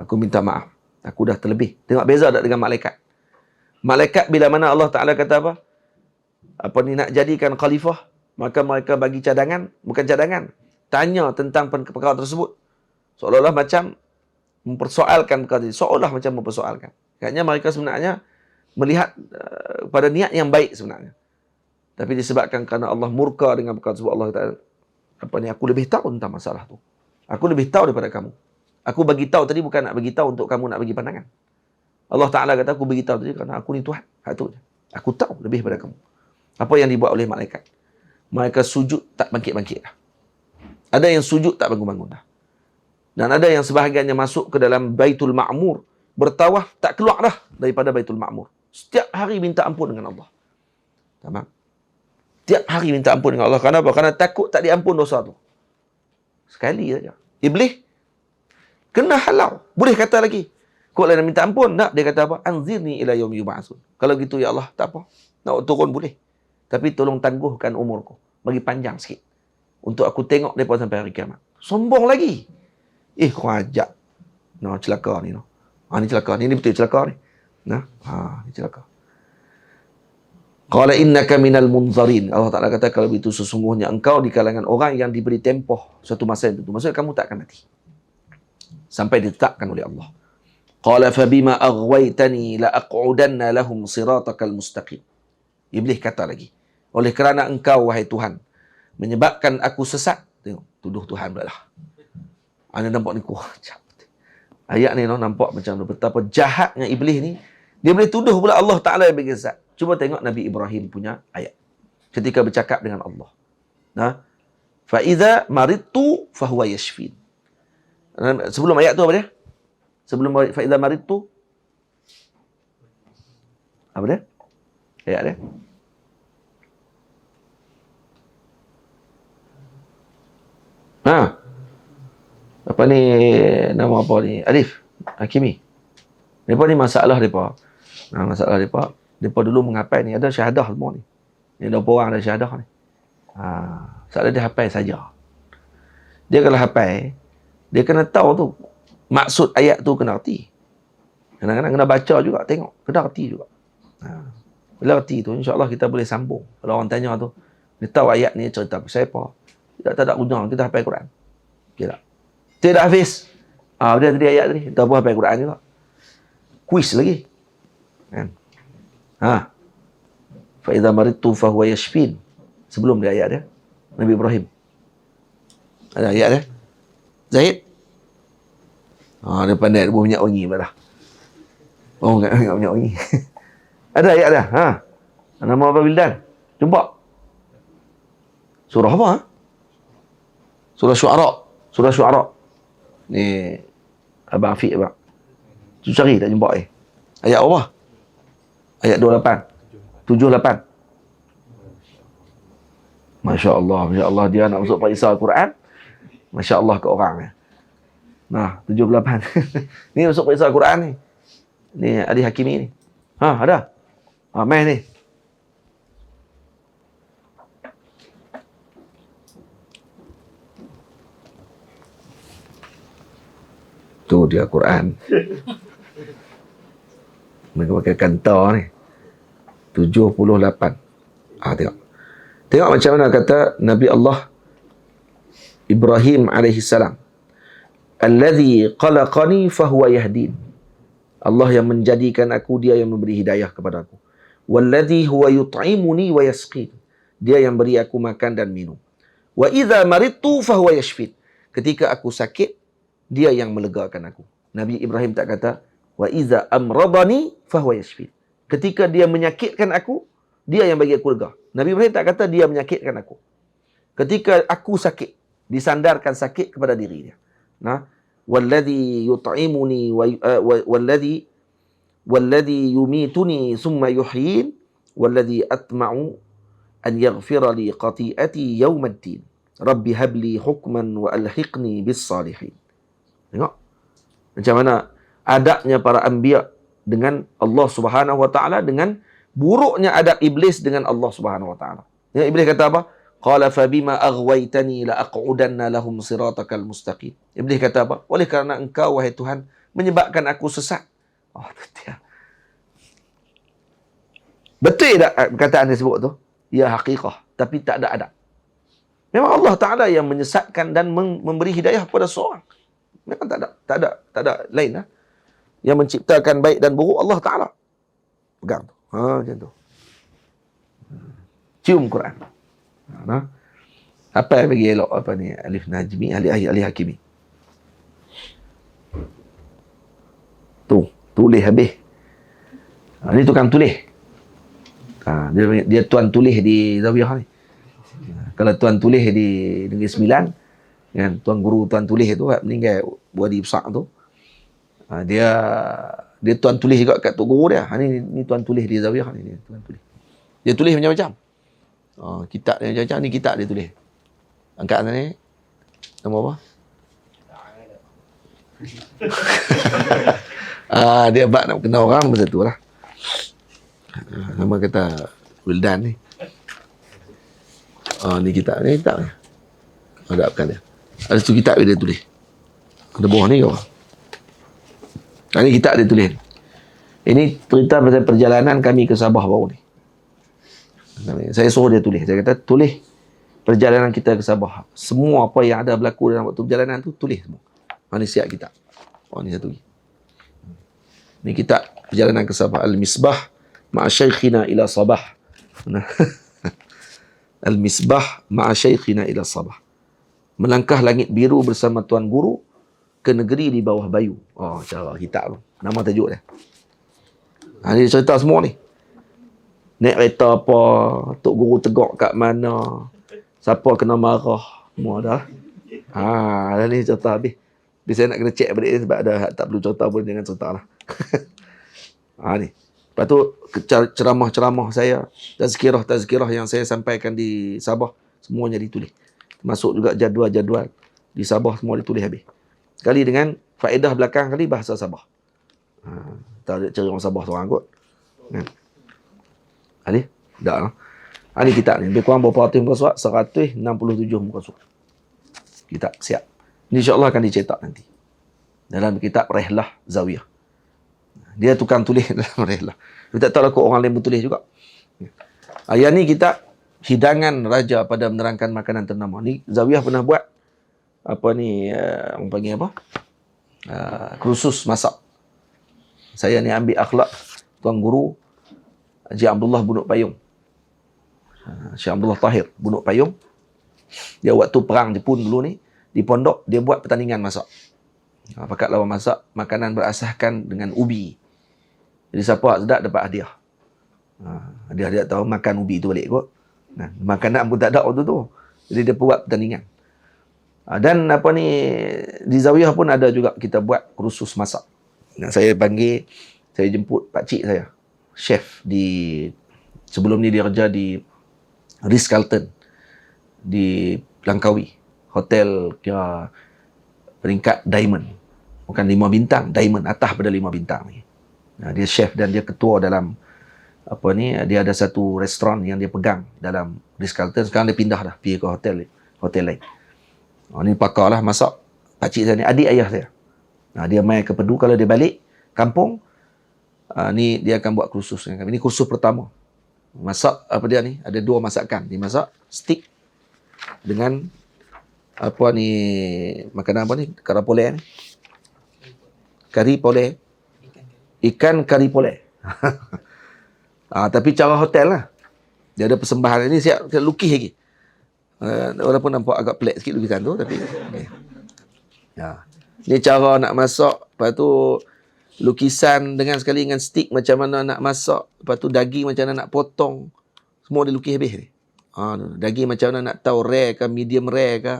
Aku minta maaf. Aku dah terlebih. Tengok beza tak dengan malaikat? Malaikat bila mana Allah Ta'ala kata apa? Apa ni nak jadikan khalifah, maka mereka bagi cadangan, bukan cadangan. Tanya tentang perkara tersebut. Seolah-olah macam mempersoalkan perkara itu. Seolah macam mempersoalkan. Katanya mereka sebenarnya melihat pada niat yang baik sebenarnya. Tapi disebabkan kerana Allah murka dengan perkara tersebut, Allah Ta'ala, apa ni, aku lebih tahu tentang masalah tu. Aku lebih tahu daripada kamu. Aku bagi tahu tadi bukan nak bagi tahu untuk kamu nak bagi pandangan. Allah Ta'ala kata, aku bagi tahu tadi kerana aku ni Tuhan. Itu je. Aku tahu lebih daripada kamu. Apa yang dibuat oleh malaikat. Mereka sujud tak bangkit-bangkit dah. Ada yang sujud tak bangun-bangun dah. Dan ada yang sebahagiannya masuk ke dalam Baitul Ma'mur, bertawaf tak keluar dah daripada Baitul Ma'mur. Setiap hari minta ampun dengan Allah. Tamam? Setiap hari minta ampun dengan Allah. Kenapa? Kerana takut tak diampun dosa tu. Sekali saja. Iblis kena halau. Boleh kata lagi, kau nak minta ampun? Tak. Dia kata apa? Anzirni ila yaumi yub'atsun. Kalau gitu, ya Allah, tak apa. Nak turun boleh. Tapi tolong tangguhkan umurku. Bagi panjang sikit. Untuk aku tengok mereka sampai hari kiamat. Sombong lagi. Kau ajak. No, celaka ni. No. Ni celaka. Ni betul celaka ni. Nah, ni celaka. Qala innaka minal munzarin. Allah Ta'ala kata, kalau begitu sesungguhnya engkau di kalangan orang yang diberi tempoh suatu masa yang tentu. Maksudnya kamu tak akan mati. Sampai ditetapkan oleh Allah. Qala fabima aghwaytani la aq'udanna lahum siratakal mustaqim. Iblis kata lagi, oleh kerana engkau wahai Tuhan menyebabkan aku sesat. Tengok, tuduh Tuhan pula lah. Anda nampak ni kuat. Ayat ni nampak macam betapa jahatnya iblis ni. Dia boleh tuduh pula Allah Ta'ala yang bagi sesat. Cuba tengok Nabi Ibrahim punya ayat. Ketika bercakap dengan Allah. Fa idza maridtu fahuwa yashfin. Sebelum ayat tu apa dia? Sebelum fa idza maridtu apa dia? Ayat dia. Apa ni, nama apa ni? Alif Hakimi. Depa ni masalah depa. Masalah depa dulu menghafal ni, ada syahadah semua ni. Ni ada orang ada syahadah ni. Soalan dia hafal saja. Dia kalau hafal, dia kena tahu tu maksud ayat tu, kena erti. Kadang-kadang kena baca juga, tengok, kena erti juga. Bila erti tu, insya-Allah kita boleh sambung. Kalau orang tanya tu, dia tahu ayat ni cerita pasal apa. Tak ada guna kita hafal Quran. Tidak. Tidak hafiz. Dia tadi ayat tadi, kita pun hafal Quran juga. Kuis lagi. Kan? Fa idza maridtu fa huwa yashfin. Sebelum dia ayat dia, Nabi Ibrahim. Ada ayat dia. Zahid. Dia pandai buat minyak wangi pula dah. Minyak wangi. Ada ayat dia. Nama apa Bildan? Jumpa. Surah apa? Surah Syu'ara. Surah Syu'ara. Ni Abang Afiq abang. Tu cari tak jumpa Ayat apa? Ayat 28. 78. Masya Allah, Masya Allah, dia nak masuk Faisal Al-Quran. Masya Allah ke orang ni. Nah, 78. Ni masuk Faisal Al-Quran ni. Ni Ali Hakimi ni. Ada. Main ni. Tu dia Quran. Mereka pakai kantar ni. 78. Tengok. Tengok macam mana kata Nabi Allah Ibrahim alaihi salam. Allazi khalaqani fahuwa yahdin. Allah yang menjadikan aku, dia yang memberi hidayah kepada aku. Wallazi huwa yut'imuni wa yasqin. Dia yang beri aku makan dan minum. Wa idza maridtu fahuwa yashfin. Ketika aku sakit, dia yang melegakan aku. Nabi Ibrahim tak kata wa idza amradani fahuwa yashfin. Ketika dia menyakitkan aku, dia yang bagi aku lega. Nabi Ibrahim tak kata dia menyakitkan aku. Ketika aku sakit, disandarkan sakit kepada diri dia. Nah, walladhi yut'imuni walladhi yumituni thumma yuhyin walladhi atma'u an yaghfira li qati'ati yawmaddin. Rabbi habli hukman wa alhiqni bis salihin. Tengok macam mana adabnya para anbiya dengan Allah Subhanahu wa taala, dengan buruknya adab iblis dengan Allah Subhanahu wa taala. Ya, iblis kata apa? Qala fa bima aghwaytani la aq'udanna lahum siratakal mustaqim. Iblis kata apa? Oleh kerana engkau wahai Tuhan menyebabkan aku sesat. Dia. Betul tak perkataan dia sebut tu? Ya, hakikah, tapi tak ada adab. Memang Allah Taala yang menyesatkan dan memberi hidayah kepada seorang. Memang tak ada lain lah. Yang menciptakan baik dan buruk Allah Taala. Pegang tu. Macam tu. Cium Quran. Apa yang bagi elok apa ni? Alif Najmi, Ali Hakimi. Tulis habis. Ni tukang tulis. Dia tuan tulis di Zawiyah ni. Kalau tuan tulis di Negeri Sembilan, kan, tuan guru tuan tulis tu meninggal Wadi Besar tu. Dia tuan tulis juga kat tok guru dia. Ni tuan tulis di Zawiyah ni, tuan tulis. Dia tulis macam-macam. Kitab dia macam-macam, ni kitab dia tulis. Angkat sana ni. Nama apa? Dia bak nak kenal orang macam tu lah. Nama kata Wildan ni. Ni kitab ni. Ada apa dia? Ada satu kitab dia tulis. Ada bawah ni ke apa? Ini kitab dia tulis. Ini cerita pasal perjalanan kami ke Sabah baru ni. Saya suruh dia tulis. Saya kata tulis perjalanan kita ke Sabah. Semua apa yang ada berlaku dalam waktu perjalanan tu tulis semua. Ini siap kitab. Ni satu lagi. Ni kitab perjalanan ke Sabah. Al-Misbah ma'a Syekhina ila Sabah. Al-Misbah ma'a Syekhina ila Sabah. Melangkah langit biru bersama Tuan Guru ke negeri di bawah bayu. Cara kitab tu. Nama tajuk dia. Dia cerita semua ni. Naik kereta apa, Tok Guru tegak kat mana, siapa kena marah, semua dah. Ni cerita habis. Saya nak kena check balik ni sebab ada tak perlu cerita pun, jangan cerita lah. Ni. Lepas tu ceramah-ceramah saya, tazkirah yang saya sampaikan di Sabah, semuanya ditulis. Termasuk juga jadual-jadual di Sabah, semua ditulis habis. Sekali dengan faedah belakang, kali bahasa Sabah. Tak ada cari orang Sabah seorang kot. Ni dah. Ni kitab ni lebih kurang berapa ratus muka surat? 167 muka surat. Kitab siap. Ni insya-Allah akan dicetak nanti dalam kitab Rihlah Zawiyah. Dia tukang tulis dalam Rihlah. Kita tak tahu lah kok orang lain pun tulis juga. Yang ni kitab hidangan raja pada menerangkan makanan ternama. Ni Zawiyah pernah buat apa ni, orang panggil apa? Kursus masak. Saya ni ambil akhlak Tuan Guru Haji Abdullah Bunuk Payung. Syekh Abdullah Tahir Bunuk Payung. Dia waktu perang Jepun dulu ni, di pondok dia buat pertandingan masak. Pakat lawan masak makanan berasaskan dengan ubi. Jadi siapa sedap dapat hadiah. Dia tahu makan ubi tu balik kot. Makanan pun tak ada waktu tu. Jadi dia buat pertandingan. Dan apa ni, di Zawiyah pun ada juga kita buat kursus masak. Saya jemput pak cik saya, chef di, sebelum ni dia kerja di Ritz-Carlton di Langkawi, hotel kira peringkat diamond, bukan 5 bintang, diamond, atas pada 5 bintang ni. Dia chef dan dia ketua dalam apa ni, dia ada satu restoran yang dia pegang dalam Ritz-Carlton. Sekarang dia pindah dah pergi ke hotel lain. Ni pakar lah masak. Pakcik saya ni adik ayah saya. Dia main ke Pedu, kalau dia balik kampung, ni dia akan buat kursus dengan kami. Ini kursus pertama. Masak apa dia ni? Ada 2 masakan. Dia masak steak dengan apa ni, makanan apa ni? Kari pole ni. Kari pole. Ikan kari pole. Tapi cara hotel lah. Dia ada persembahan ini, saya lukis lagi. Walaupun nampak agak pelik sikit lukisan tu, tapi okay. Ni cara nak masak. Lepas tu lukisan dengan sekali dengan stick macam mana nak masak. Lepas tu daging macam mana nak potong. Semua dia lukis habis ni. Daging macam mana nak tahu rare ke, medium rare ke.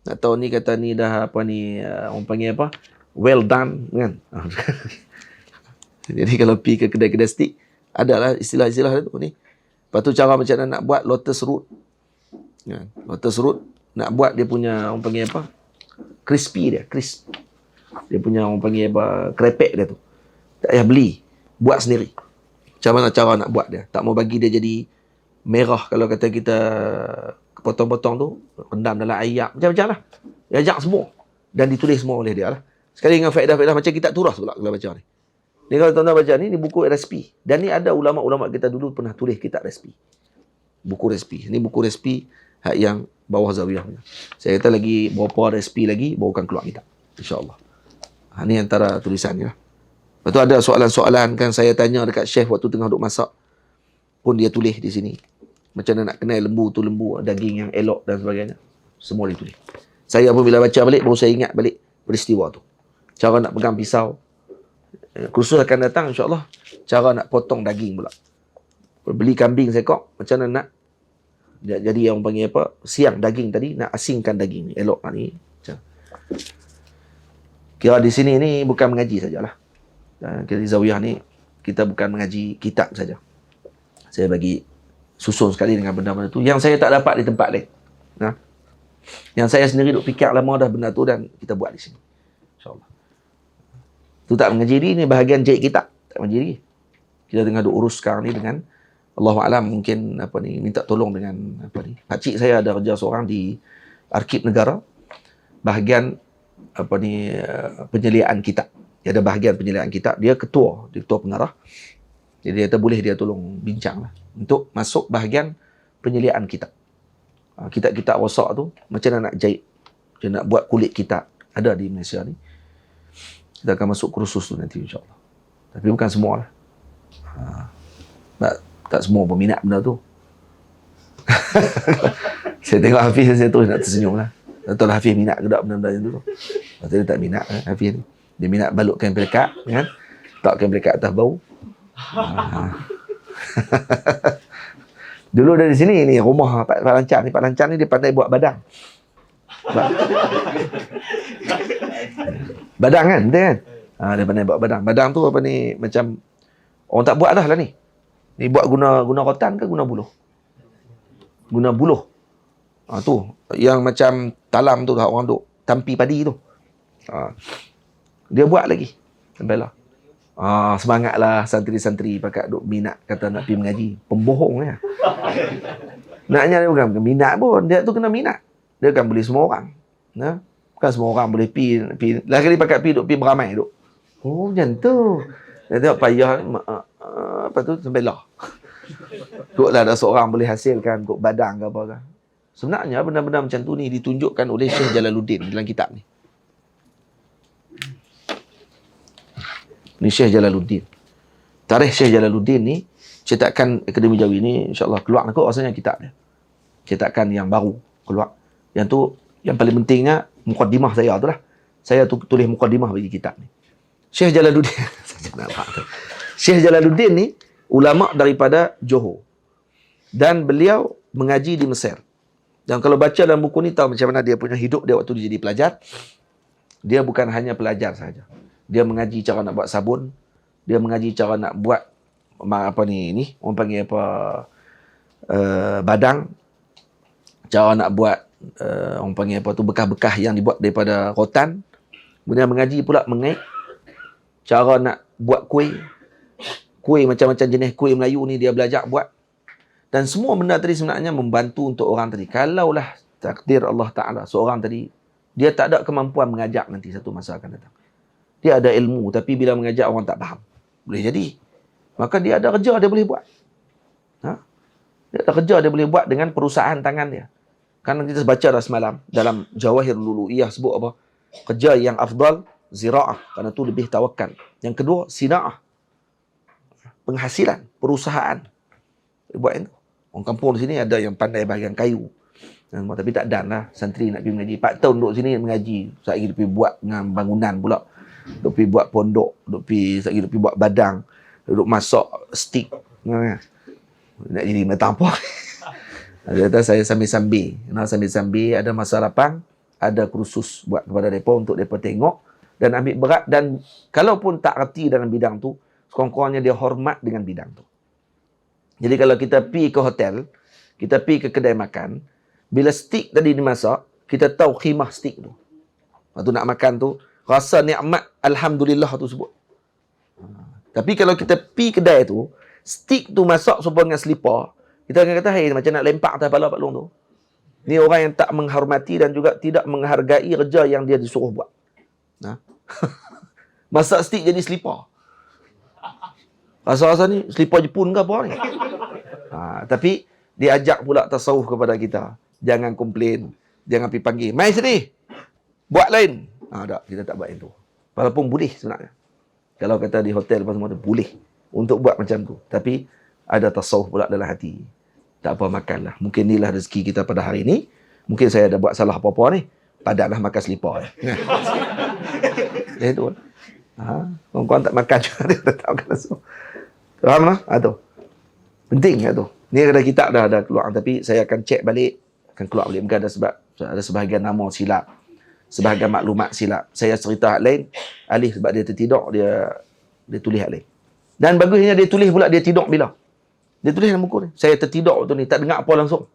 Nak tahu ni kata ni dah apa ni, orang panggil apa, well done kan. Jadi kalau pergi ke kedai-kedai stick, adalah istilah-istilah tu ni. Lepas tu cara macam mana nak buat lotus root. Lotus root nak buat dia punya, orang panggil apa, crispy dia, crisp. Dia punya orang panggil apa, krepek dia tu. Tak payah beli, buat sendiri. Macam mana cara nak buat dia. Tak mau bagi dia jadi merah, kalau kata kita potong-potong tu, rendam dalam air, macam-macam lah. Dia ajak semua. Dan ditulis semua oleh dia lah. Sekali dengan faedah-faedah macam kitab turas pula kalau baca ni. Ni kalau tuan-tuan baca ni buku resipi. Dan ni ada ulama'-ulama' kita dulu pernah tulis kitab resipi. Buku resipi. Ni buku resipi yang bawah Zawiyah. Saya kata lagi berapa resipi lagi, baru akan keluar kitab. InsyaAllah. Ni antara tulisannya. Lepas tu ada soalan-soalan kan saya tanya dekat chef waktu tengah duk masak. Pun dia tulis di sini. Macam mana nak kenal lembu tu lembu, daging yang elok dan sebagainya. Semua dia tulis. Saya apabila baca balik, baru saya ingat balik peristiwa tu. Cara nak pegang pisau. Kursus akan datang insyaAllah. Cara nak potong daging pula. Beli kambing sekok, macam mana nak jadi yang panggil apa, siang daging tadi, nak asingkan daging ni, elok ni. Kira di sini ni bukan mengaji sajalah. Kira di Zawiyah ni, kita bukan mengaji kitab saja. Saya bagi susun sekali dengan benda-benda tu yang saya tak dapat di tempat lain. Yang saya sendiri duk fikir lama dah benda tu dan kita buat di sini. InsyaAllah. Tu tak mengaji diri, ni bahagian jahit kitab. Tak mengaji diri. Kita tengah duk urus sekarang ni dengan Allahu'alam, mungkin apa ni, minta tolong dengan apa ni. Pakcik saya ada kerja seorang di Arkib Negara. Bahagian apa ni, penyeliaan kitab. Dia ada bahagian penyeliaan kitab. Dia ketua pengarah. Jadi dia kata boleh dia tolong bincang lah untuk masuk bahagian penyeliaan kitab. Kitab-kitab rosak tu, macam mana nak jahit, macam nak buat kulit kitab. Ada di Malaysia ni. Kita akan masuk kursus tu nanti insyaAllah. Tapi bukan semua lah. Tak semua berminat benda tu. Saya tengok Hafiz, saya terus nak tersenyum lah. Tak tahu Hafiz minat ke tak benda-benda yang tu. Lepas tu dia tak minat Hafiz ni. Dia minat balutkan pelekat, kan? Takkan pelekat atas bau. Dulu dari sini ni rumah Pak Lancar ni. Pak Lancar ni dia pandai buat badang. Badang kan, betul kan? Dia pandai buat badang. Badang tu apa ni, macam orang tak buat dah lah ni. Ni buat guna rotan ke guna buluh? Guna buluh. Tu yang macam talam tu orang duk tampi padi tu. Dia buat lagi. Sampai lah. Semangatlah santri-santri pakat duk minat kata nak pergi mengaji. Pembohong ya. Naknya dia bukan minat pun, dia tu kena minat. Dia kan boleh semua orang. Bukan semua orang boleh pergi. Lagi kali pakat pergi beramai duk. Oh macam tu. Dia tengok payah apa tu sampai lah. Kuklah ada seorang boleh hasilkan kuk badang ke apa ke. Sebenarnya benda-benda macam tu ni ditunjukkan oleh Syekh Jalaluddin dalam kitab ni. Ni Syekh Jalaluddin. Tarikh Syekh Jalaluddin ni, cetakan Akademi Jawi ni insya-Allah keluar nak rasanya kitab dia. Cetakan yang baru keluar. Yang tu yang paling pentingnya mukaddimah saya tu lah. Saya tulis mukaddimah bagi kitab ni. Syekh Jalaluddin. Syekh Jalaluddin ni ulama daripada Johor. Dan beliau mengaji di Mesir. Dan kalau baca dalam buku ni, tahu macam mana dia punya hidup dia waktu dia jadi pelajar. Dia bukan hanya pelajar saja. Dia mengaji cara nak buat sabun. Dia mengaji cara nak buat apa ni orang panggil apa, badang. Cara nak buat orang panggil apa tu, bekah-bekah yang dibuat daripada rotan. Kemudian mengaji pula mengenai cara nak buat kuih. Kuih macam-macam jenis kuih Melayu ni dia belajar buat. Dan semua benda tadi sebenarnya membantu untuk orang tadi. Kalaulah takdir Allah Ta'ala, seorang tadi, dia tak ada kemampuan mengajak nanti satu masa akan datang. Dia ada ilmu, tapi bila mengajak orang tak faham. Boleh jadi. Maka dia ada kerja dia boleh buat. Dia ada kerja dia boleh buat dengan perusahaan tangan dia. Kan kita baca dah semalam, dalam Jawahirul Ulu'iyah sebut apa? Kerja yang afdal, zira'ah. Kerana tu lebih tawakal. Yang kedua, sina'ah. Penghasilan, perusahaan. Buat itu. Orang kampung di sini ada yang pandai bahagian kayu. Tapi tak dan lah. Santri nak pergi mengaji. 4 tahun duduk sini mengaji. Sekejap lagi pergi buat dengan bangunan pula. Duduk pergi buat pondok. Sekejap lagi pergi buat badang. Duduk masak stick. Nak jadi macam apa? Kata saya sambil-sambil. Ada masa lapang. Ada kursus buat kepada mereka untuk mereka tengok. Dan ambil berat. Dan kalaupun tak reti dalam bidang tu, sekurang-kurangnya dia hormat dengan bidang tu. Jadi kalau kita pergi ke hotel, kita pergi ke kedai makan, bila stik tadi dimasak, kita tahu khimah stik tu. Waktu nak makan tu, rasa nikmat alhamdulillah tu sebut. Tapi kalau kita pergi kedai tu, stik tu masak supaya dengan selipar, kita akan kata, hey, macam nak lempak atas kepala Pak Long tu. Ni orang yang tak menghormati dan juga tidak menghargai kerja yang dia disuruh buat. Masak stik jadi selipar. Rasa-rasa ni selipar Jepun ke apa ni? Tapi diajak pula tasawuf kepada kita. Jangan komplain. Jangan pergi panggil. Mai sini. Buat lain. Tak, kita tak buat itu. Walaupun boleh sebenarnya. Kalau kata di hotel apa semua tu, boleh untuk buat macam tu. Tapi ada tasawuf pula dalam hati. Tak apa, makanlah. Mungkin inilah rezeki kita pada hari ini. Mungkin saya ada buat salah apa-apa ni. Padatlah makan selipar. Itu. Kawan-kawan tak makan juga. Dia tak tahu kan langsung. Faham lah? Tu. Penting lah tu. Ni ada kitab dah ada keluar. Tapi saya akan cek balik. Akan keluar balik. Mungkin ada sebab ada sebahagian nama silap. Sebahagian maklumat silap. Saya cerita hak lain. Alif sebab dia tertidur. Dia tulis hak lain. Dan bagusnya dia tulis pula dia tidur bila. Dia tulis dalam buku ni. Saya tertidur waktu ni. Tak dengar apa langsung.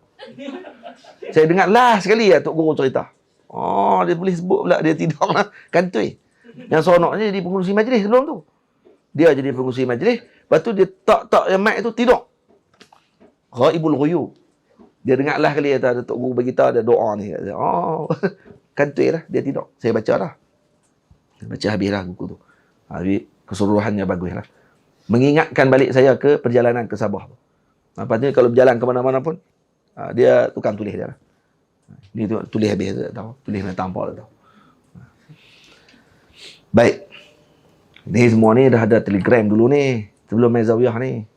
Saya dengar last sekali lah Tok Guru cerita. Dia boleh sebut pula dia tidur lah. Kantoi. Yang seronoknya jadi pengurusi majlis sebelum tu. Dia jadi pengurusi majlis. Lepas tu dia tak yang mic tu tidur. Ghaibul ghuyub. Dia dengar lah kali ada Tok Guru beritahu ada doa ni. Kantoi lah dia tidur. Saya baca lah. Baca habis lah buku tu. Habis keseluruhannya bagus lah. Mengingatkan balik saya ke perjalanan ke Sabah. Lepas ni kalau berjalan ke mana-mana pun, dia tukang tulis dia lah. Ni tu tulis habis tak tahu. Tulis nak tampal tak tahu. Baik. Ni semua ni dah ada Telegram dulu ni. Sebelum main Zawiyah ni.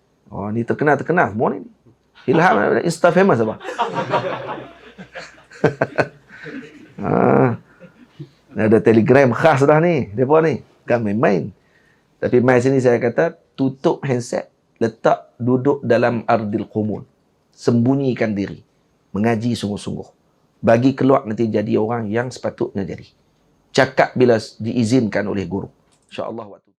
Ni terkenal semua ni. Ilham Insta famous apa? Ada Telegram khas dah ni. Depa ni. Kan main-main. Tapi mai sini saya kata tutup handset, letak duduk dalam ardil qumul. Sembunyikan diri. Mengaji sungguh-sungguh. Bagi keluar nanti jadi orang yang sepatutnya jadi. Cakap bila diizinkan oleh guru. InsyaAllah waktu